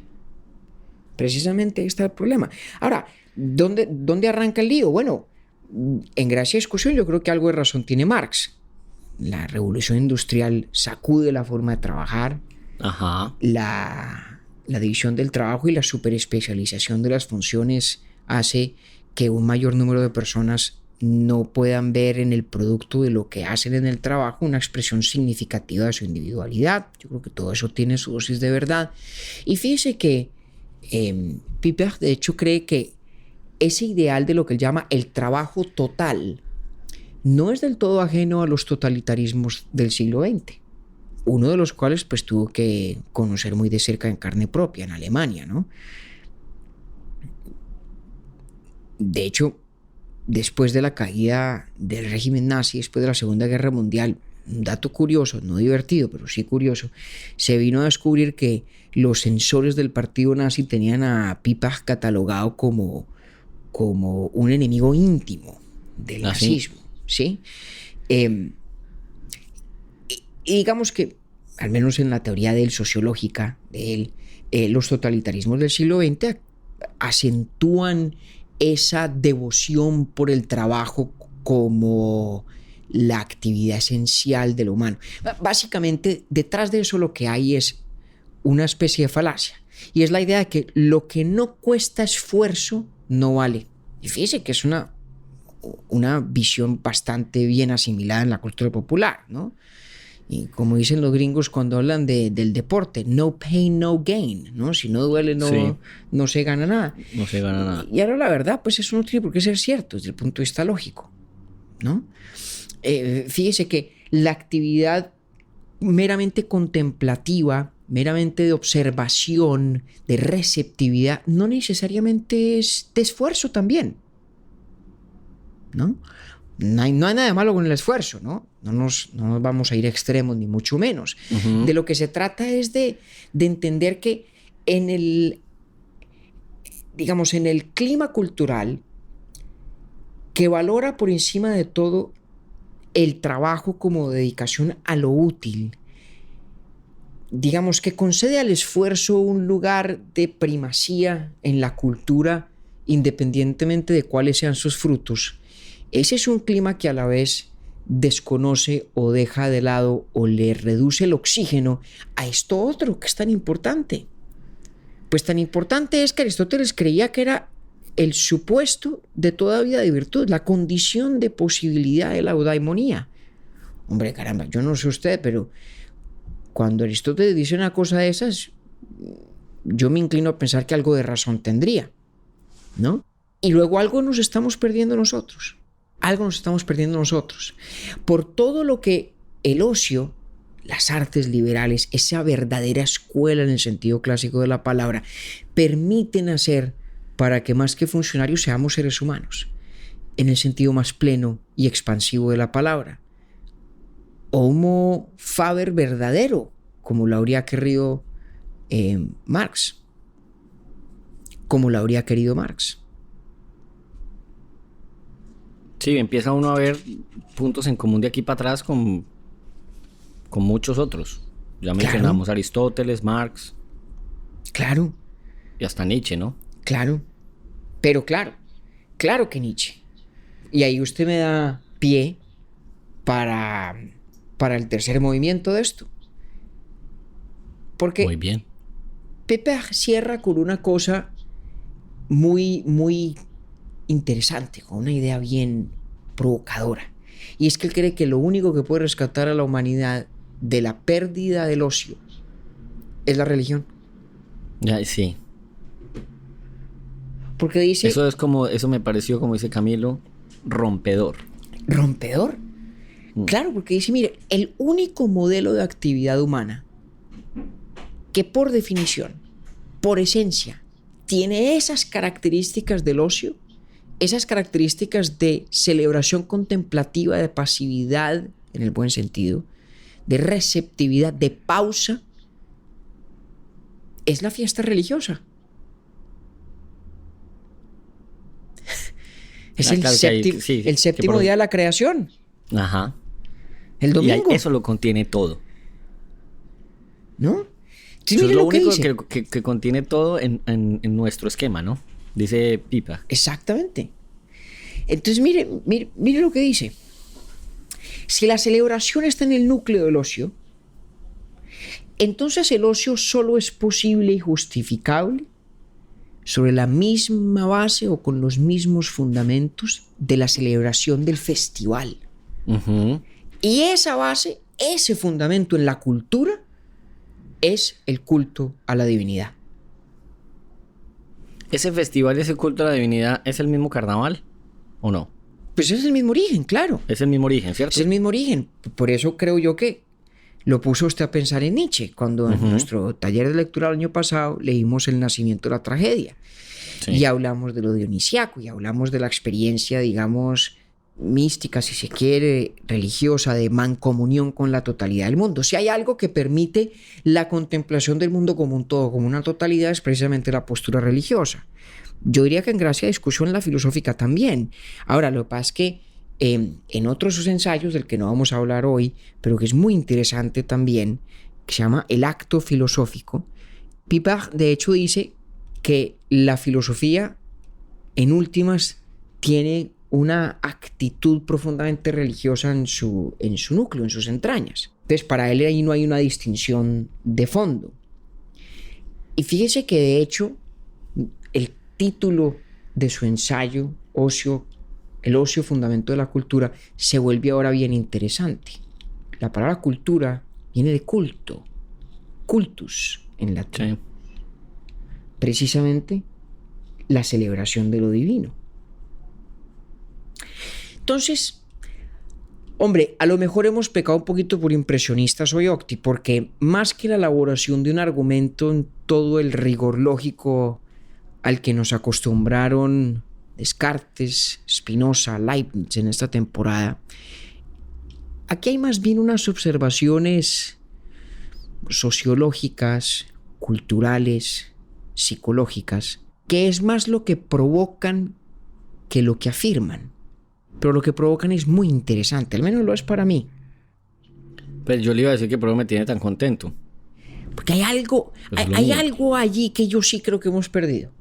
Precisamente ahí está el problema. Ahora, ¿dónde arranca el lío? Bueno, en gracia de discusión yo creo que algo de razón tiene Marx. La revolución industrial sacude la forma de trabajar,
Ajá.
la división del trabajo y la superespecialización de las funciones hace que un mayor número de personas no puedan ver en el producto de lo que hacen en el trabajo una expresión significativa de su individualidad. Yo creo que todo eso tiene su dosis de verdad. Y fíjese que Piper, de hecho, cree que ese ideal de lo que él llama el trabajo total no es del todo ajeno a los totalitarismos del siglo XX, uno de los cuales pues tuvo que conocer muy de cerca en carne propia en Alemania, ¿no? De hecho, después de la caída del régimen nazi, después de la Segunda Guerra Mundial, un dato curioso, no divertido, pero sí curioso, se vino a descubrir que los censores del partido nazi tenían a Piper catalogado como un enemigo íntimo del nazismo, ¿sí? Y digamos que, al menos en la teoría de él, sociológica de él, los totalitarismos del siglo XX acentúan esa devoción por el trabajo como la actividad esencial de lo humano. Básicamente, detrás de eso lo que hay es una especie de falacia, y es la idea de que lo que no cuesta esfuerzo no vale. Y fíjese que es una visión bastante bien asimilada en la cultura popular, ¿no? Y como dicen los gringos cuando hablan del deporte, no pain, no gain, ¿no? Si no duele, no se gana nada.
No se gana nada.
Y ahora la verdad, pues eso no tiene por qué ser cierto desde el punto de vista lógico, ¿no? Fíjese que la actividad meramente contemplativa, meramente de observación, de receptividad, no necesariamente es de esfuerzo también, ¿no? No hay nada de malo con el esfuerzo, ¿no? No nos vamos a ir a extremos, ni mucho menos. Uh-huh. De lo que se trata es de entender que en el clima cultural que valora por encima de todo el trabajo como dedicación a lo útil, digamos que concede al esfuerzo un lugar de primacía en la cultura, independientemente de cuáles sean sus frutos. Ese es un clima que a la vez desconoce o deja de lado o le reduce el oxígeno a esto otro que es tan importante. Pues tan importante es que Aristóteles creía que era el supuesto de toda vida de virtud, la condición de posibilidad de la eudaimonía. Hombre, caramba, yo no sé usted, pero cuando Aristóteles dice una cosa de esas, yo me inclino a pensar que algo de razón tendría, ¿no? Y luego algo nos estamos perdiendo nosotros. Algo nos estamos perdiendo nosotros. Por todo lo que el ocio, las artes liberales, esa verdadera escuela en el sentido clásico de la palabra, permiten hacer para que más que funcionarios seamos seres humanos, en el sentido más pleno y expansivo de la palabra. Homo faber verdadero, como lo habría querido Marx. Como lo habría querido Marx.
Sí, empieza uno a ver puntos en común de aquí para atrás con muchos otros. Ya mencionamos Aristóteles, Marx.
Claro.
Y hasta Nietzsche, ¿no?
Claro. Pero claro que Nietzsche. Y ahí usted me da pie para el tercer movimiento de esto. Porque
muy bien.
Pepe cierra con una cosa muy, muy interesante, con una idea bien provocadora. Y es que él cree que lo único que puede rescatar a la humanidad de la pérdida del ocio es la religión.
Ya, sí.
Porque dice...
Eso me pareció, como dice Camilo, rompedor.
¿Rompedor? Claro, porque dice, mire, el único modelo de actividad humana que por definición, por esencia, tiene esas características del ocio, esas características de celebración contemplativa, de pasividad, en el buen sentido, de receptividad, de pausa, es la fiesta religiosa. Es el séptimo día de la creación.
Ajá.
El domingo.
Y eso lo contiene todo.
¿No? Sí,
Eso es
mire
lo
lo que
único
dice.
que contiene todo en nuestro esquema, ¿no? Dice Pipa.
Exactamente. Entonces, mire lo que dice. Si la celebración está en el núcleo del ocio, entonces el ocio solo es posible y justificable sobre la misma base o con los mismos fundamentos de la celebración del festival.
Ujú.
Y esa base, ese fundamento en la cultura, es el culto a la divinidad.
¿Ese festival, ese culto a la divinidad, es el mismo carnaval o no?
Pues es el mismo origen, claro.
Es el mismo origen, ¿cierto?
Es el mismo origen. Por eso creo yo que lo puso usted a pensar en Nietzsche, cuando en nuestro taller de lectura del año pasado leímos El nacimiento de la tragedia.
Sí.
Y hablamos de lo dionisiaco, y hablamos de la experiencia, digamos, mística, si se quiere, religiosa, de mancomunión con la totalidad del mundo. Si hay algo que permite la contemplación del mundo como un todo, como una totalidad, es precisamente la postura religiosa. Yo diría que en gracia de discusión la filosófica también. Ahora, lo que pasa es que en otros ensayos, del que no vamos a hablar hoy, pero que es muy interesante también, que se llama El acto filosófico, Pipart de hecho dice que la filosofía, en últimas, tiene una actitud profundamente religiosa en su núcleo, en sus entrañas. Entonces, para él ahí no hay una distinción de fondo. Y fíjese que de hecho el título de su ensayo, el ocio fundamento de la cultura, se vuelve ahora bien interesante. La palabra cultura viene de culto, cultus en latín.
Sí.
Precisamente la celebración de lo divino. Entonces, hombre, a lo mejor hemos pecado un poquito por impresionistas hoy, Octi, porque más que la elaboración de un argumento en todo el rigor lógico al que nos acostumbraron Descartes, Spinoza, Leibniz en esta temporada, aquí hay más bien unas observaciones sociológicas, culturales, psicológicas, que es más lo que provocan que lo que afirman. Pero lo que provocan es muy interesante, al menos lo es para mí.
Pues yo le iba a decir que por eso me tiene tan contento.
Porque hay algo,
Pues lo
hay
mío.
algo allí que yo sí creo que hemos perdido.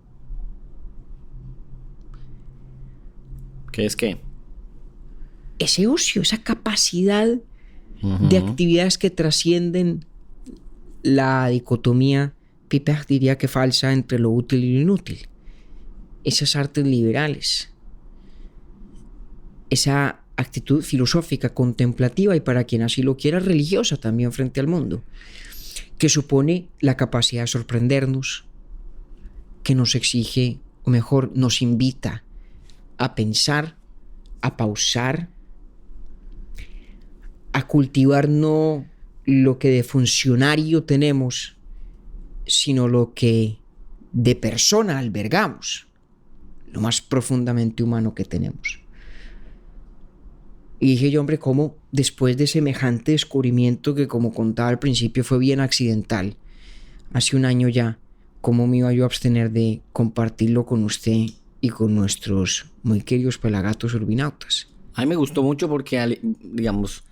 ¿Qué es qué?
Ese ocio, esa capacidad
Ujú.
de actividades que trascienden la dicotomía, Pipart diría que falsa, entre lo útil y lo inútil. Esas artes liberales. Esa actitud filosófica, contemplativa y, para quien así lo quiera, religiosa también frente al mundo, que supone la capacidad de sorprendernos, que nos exige, o mejor, nos invita a pensar, a pausar, a cultivar no lo que de funcionario tenemos, sino lo que de persona albergamos, lo más profundamente humano que tenemos. Y dije yo, hombre, cómo después de semejante descubrimiento, que como contaba al principio fue bien accidental, hace un año ya, cómo me iba yo a abstener de compartirlo con usted y con nuestros muy queridos pelagatos urbinautas.
A mí me gustó mucho porque, digamos,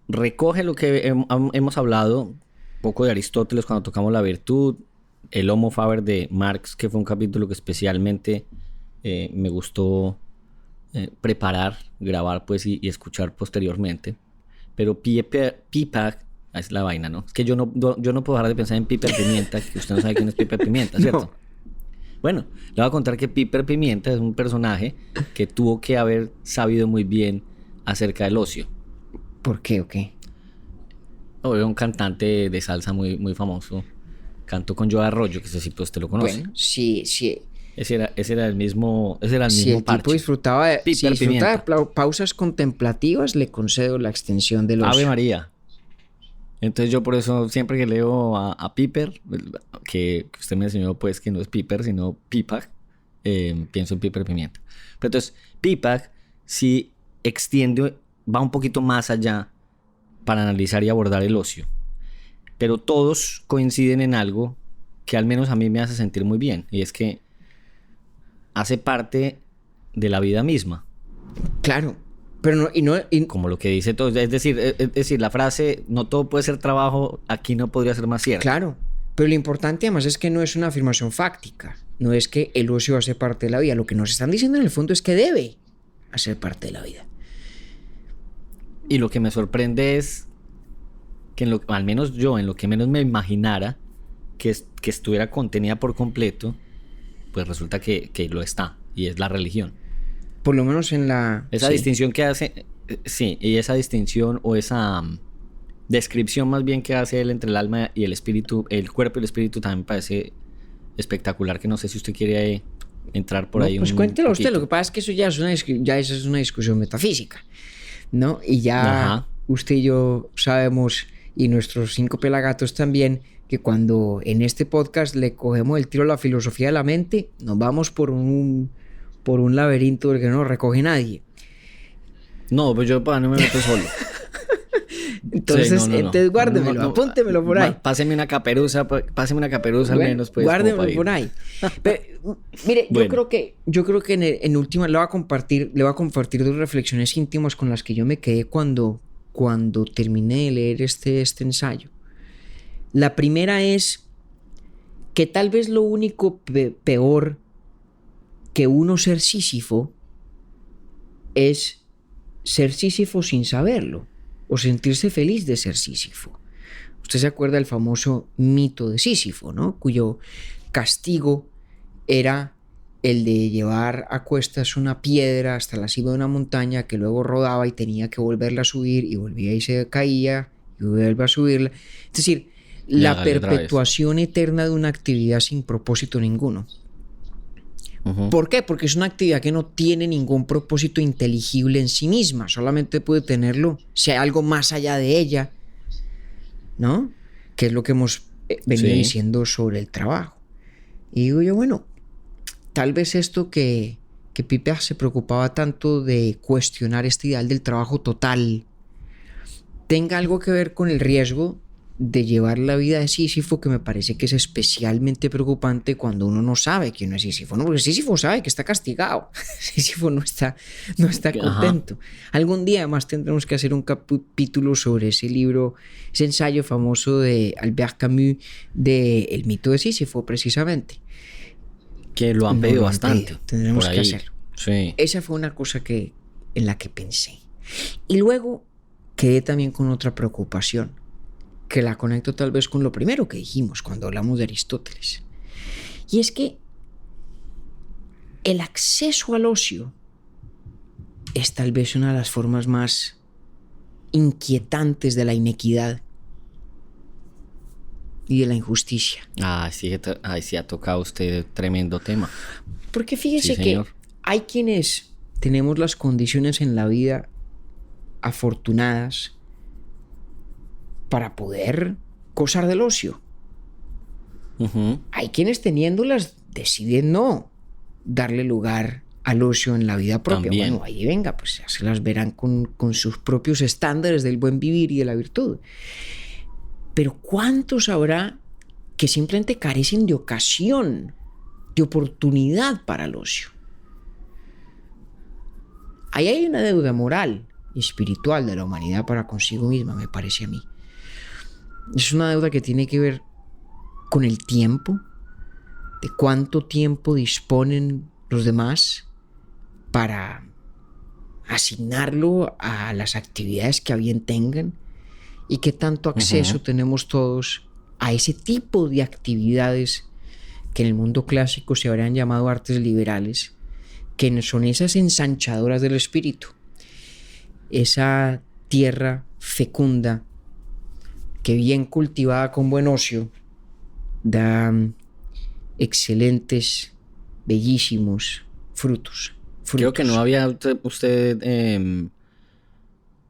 recoge lo que hemos hablado, un poco de Aristóteles cuando tocamos la virtud, el Homo Faber de Marx, que fue un capítulo que especialmente me gustó preparar, grabar pues y escuchar posteriormente. Pero Pipart es la vaina, ¿no? Es que yo no puedo dejar de pensar en Piper Pimienta, que usted no sabe quién es Piper Pimienta, ¿cierto?
No.
Bueno, le voy a contar que Piper Pimienta es un personaje que tuvo que haber sabido muy bien acerca del ocio.
¿Por qué o qué?
Era un cantante de salsa muy, muy famoso. Cantó con Joe Arroyo, que ese sí, pues usted lo conoce.
Bueno, sí.
Ese era el mismo
Si el tipo
parche.
disfrutaba de,
Piper Pimienta.
pausas contemplativas, le concedo la extensión de los...
Ave María. Entonces yo por eso siempre que leo a Piper, que usted me enseñó pues que no es Piper sino Pipak, pienso en Piper Pimienta. Pero entonces Pipak sí extiende, va un poquito más allá para analizar y abordar el ocio. Pero todos coinciden en algo que al menos a mí me hace sentir muy bien, y es que hace parte de la vida misma.
Claro, Pero
Como lo que dice todo. Es decir, la frase, no todo puede ser trabajo, aquí no podría ser más cierto.
Claro, pero lo importante además es que no es una afirmación fáctica. No es que el ocio hace parte de la vida. Lo que nos están diciendo en el fondo es que debe hacer parte de la vida.
Y lo que me sorprende es que al menos yo, en lo que menos me imaginara que estuviera contenida por completo, pues resulta que lo está, y es la religión.
Por lo menos en la...
Esa distinción que hace, sí, y esa distinción o esa descripción más bien que hace él entre el alma y el espíritu, el cuerpo y el espíritu, también me parece espectacular, que no sé si usted quiere entrar por ahí.
Pues cuéntelo usted, lo que pasa es que eso ya es una discusión metafísica, ¿no? Y ya usted y yo sabemos, y nuestros 5 pelagatos también, que cuando en este podcast le cogemos el tiro a la filosofía de la mente, nos vamos por un laberinto del que no recoge nadie.
No, pues yo no me meto solo.
Entonces,
sí,
entonces guárdemelo, apúntemelo por ahí.
Páseme una caperuza al menos, pues.
Guárdemelo por ahí. Pero, mire, bueno. yo creo que en última le voy a compartir 2 reflexiones íntimas con las que yo me quedé cuando terminé de leer este ensayo. La primera es que tal vez lo único peor que uno ser Sísifo es ser Sísifo sin saberlo, o sentirse feliz de ser Sísifo. Usted se acuerda del famoso mito de Sísifo, ¿no? Cuyo castigo era el de llevar a cuestas una piedra hasta la cima de una montaña que luego rodaba y tenía que volverla a subir, y volvía y se caía y vuelve a subirla. Es decir, la perpetuación eterna de una actividad sin propósito ninguno. ¿Por qué? Porque es una actividad que no tiene ningún propósito inteligible en sí misma, solamente puede tenerlo si hay algo más allá de ella, ¿no? Que es lo que hemos venido diciendo sobre el trabajo. Y digo yo, bueno, tal vez esto que Piper se preocupaba tanto de cuestionar este ideal del trabajo total tenga algo que ver con el riesgo de llevar la vida de Sísifo, que me parece que es especialmente preocupante cuando uno no sabe que uno es Sísifo, ¿no? Porque Sísifo sabe que está castigado. Sísifo no está contento. Algún día además tendremos que hacer un capítulo sobre ese libro, ese ensayo famoso de Albert Camus de El mito de Sísifo, precisamente.
Que lo han pedido bastante.
Tendremos que hacerlo.
Sí.
Esa fue una cosa en la que pensé. Y luego quedé también con otra preocupación, que la conecto tal vez con lo primero que dijimos cuando hablamos de Aristóteles. Y es que el acceso al ocio es tal vez una de las formas más inquietantes de la inequidad y de la injusticia.
Sí ha tocado usted tremendo tema.
Porque fíjese que hay quienes tenemos las condiciones en la vida afortunadas para poder gozar del ocio. Hay quienes teniéndolas deciden no darle lugar al ocio en la vida propia. También. Bueno, ahí venga, pues ya se las verán con sus propios estándares del buen vivir y de la virtud. Pero ¿cuántos habrá que simplemente carecen de ocasión, de oportunidad para el ocio? Ahí hay una deuda moral y espiritual de la humanidad para consigo misma, me parece a mí. Es una deuda que tiene que ver con el tiempo, de cuánto tiempo disponen los demás para asignarlo a las actividades que a bien tengan, y qué tanto acceso tenemos todos a ese tipo de actividades que en el mundo clásico se habrían llamado artes liberales, que son esas ensanchadoras del espíritu, esa tierra fecunda que bien cultivada con buen ocio da excelentes, bellísimos frutos.
Creo que no había usted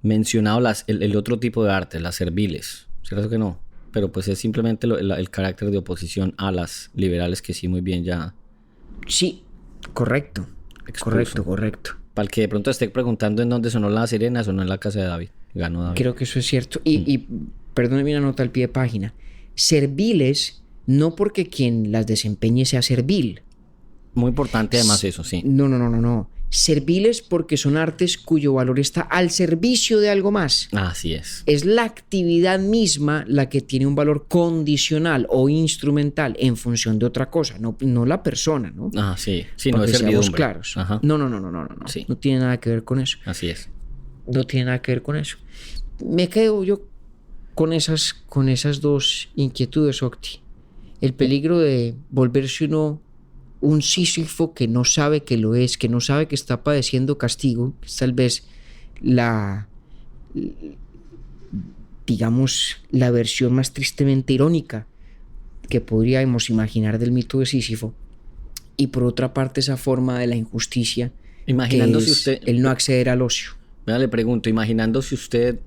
mencionado el otro tipo de arte, las serviles. ¿Cierto que no? Pero pues es simplemente el carácter de oposición a las liberales, que sí, muy bien ya.
Sí, correcto.
Expuso.
Correcto.
Para el que de pronto esté preguntando en dónde sonó La Sirena, sonó en la casa de David. Ganó David.
Creo que eso es cierto. Y perdóneme una nota al pie de página. Serviles, no porque quien las desempeñe sea servil.
Muy importante además eso, sí.
No. Serviles porque son artes cuyo valor está al servicio de algo más.
Así es.
Es la actividad misma la que tiene un valor condicional o instrumental en función de otra cosa, no la persona, ¿no?
Sí. Sí,
para
no es
que seamos
servidumbre.
claros.
Ajá.
No.
Sí.
No tiene nada que ver con eso.
Así es.
No tiene nada que ver con eso. Me quedo yo con esas dos inquietudes, Octi. El peligro de volverse uno un Sísifo que no sabe que lo es, que no sabe que está padeciendo castigo, que es tal vez digamos, la versión más tristemente irónica que podríamos imaginar del mito de Sísifo. Y por otra parte, esa forma de la injusticia,
Imaginando
que
si
es
usted...
el no acceder al ocio.
Mira, le pregunto, imaginando si usted,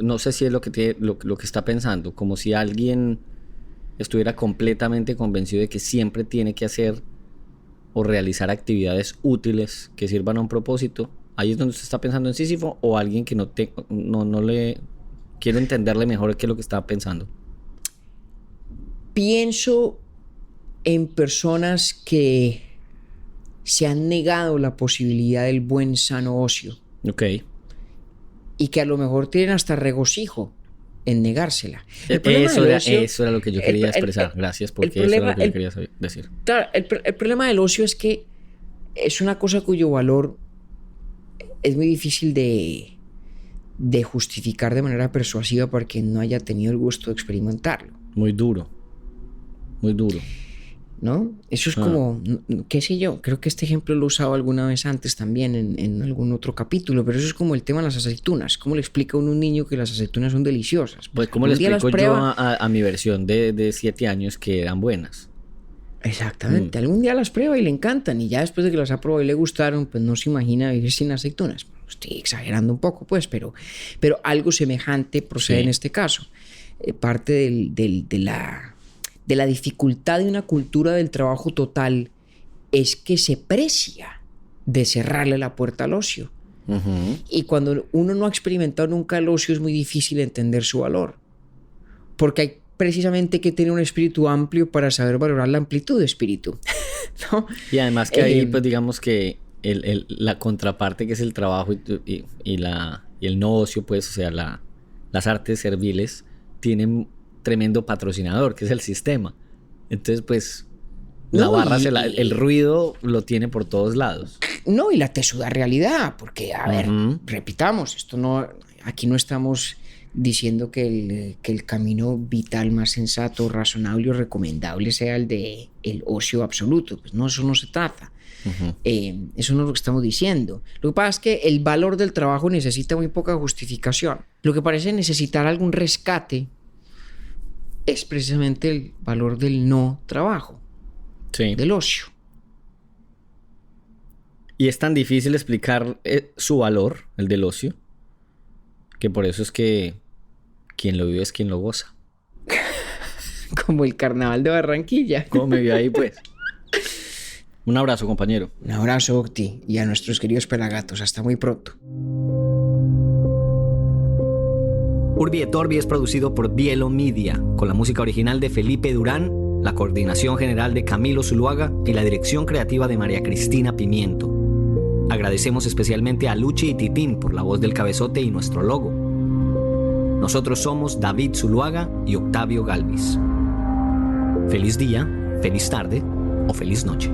no sé si es lo que está pensando, como si alguien estuviera completamente convencido de que siempre tiene que hacer o realizar actividades útiles que sirvan a un propósito. Ahí es donde usted está pensando en Sísifo, o alguien que no le quiero entenderle mejor qué es lo que estaba pensando.
Pienso en personas que se han negado la posibilidad del buen sano ocio.
Ok.
Y que a lo mejor tienen hasta regocijo en negársela.
Eso era lo que yo quería expresar. Gracias, porque eso era lo que yo quería decir.
Claro, el problema del ocio es que es una cosa cuyo valor es muy difícil de justificar de manera persuasiva para quien no haya tenido el gusto de experimentarlo.
Muy duro. Muy duro.
¿No? Eso es como, qué sé yo, creo que este ejemplo lo he usado alguna vez antes también en algún otro capítulo, pero eso es como el tema de las aceitunas. ¿Cómo le explica a un niño que las aceitunas son deliciosas?
Pues ¿cómo le explico yo a mi versión de 7 años que eran buenas?
Exactamente. Algún día las prueba y le encantan, y ya después de que las ha probado y le gustaron, pues no se imagina vivir sin aceitunas. Estoy exagerando un poco, pues, pero algo semejante procede en este caso. Parte de la dificultad de una cultura del trabajo total es que se precia de cerrarle la puerta al ocio. Uh-huh. Y cuando uno no ha experimentado nunca el ocio, es muy difícil entender su valor, porque hay precisamente que tener un espíritu amplio para saber valorar la amplitud de espíritu, ¿no?
Y además que ahí, pues digamos que la contraparte, que es el trabajo y el no ocio, pues, o sea, las artes serviles tienen tremendo patrocinador, que es el sistema. Entonces, pues, la barra, el ruido lo tiene por todos lados.
No, y la tesuda realidad, porque, a ver, repitamos, aquí no estamos diciendo que el camino vital más sensato, razonable o recomendable sea el de el ocio absoluto. Pues no, eso no se trata. Uh-huh. Eso no es lo que estamos diciendo. Lo que pasa es que el valor del trabajo necesita muy poca justificación. Lo que parece necesitar algún rescate es precisamente el valor del no trabajo, del ocio.
Y es tan difícil explicar su valor, el del ocio, que por eso es que quien lo vive es quien lo goza.
Como el carnaval de Barranquilla.
¿Cómo me vio ahí, pues? Un abrazo, compañero.
Un abrazo, Octi, y a nuestros queridos pelagatos. Hasta muy pronto.
Urbi et Orbi es producido por Bielo Media, con la música original de Felipe Durán, la coordinación general de Camilo Zuluaga y la dirección creativa de María Cristina Pimiento. Agradecemos especialmente a Luchi y Titín por la voz del cabezote y nuestro logo. Nosotros somos David Zuluaga y Octavio Galvis. Feliz día, feliz tarde o feliz noche.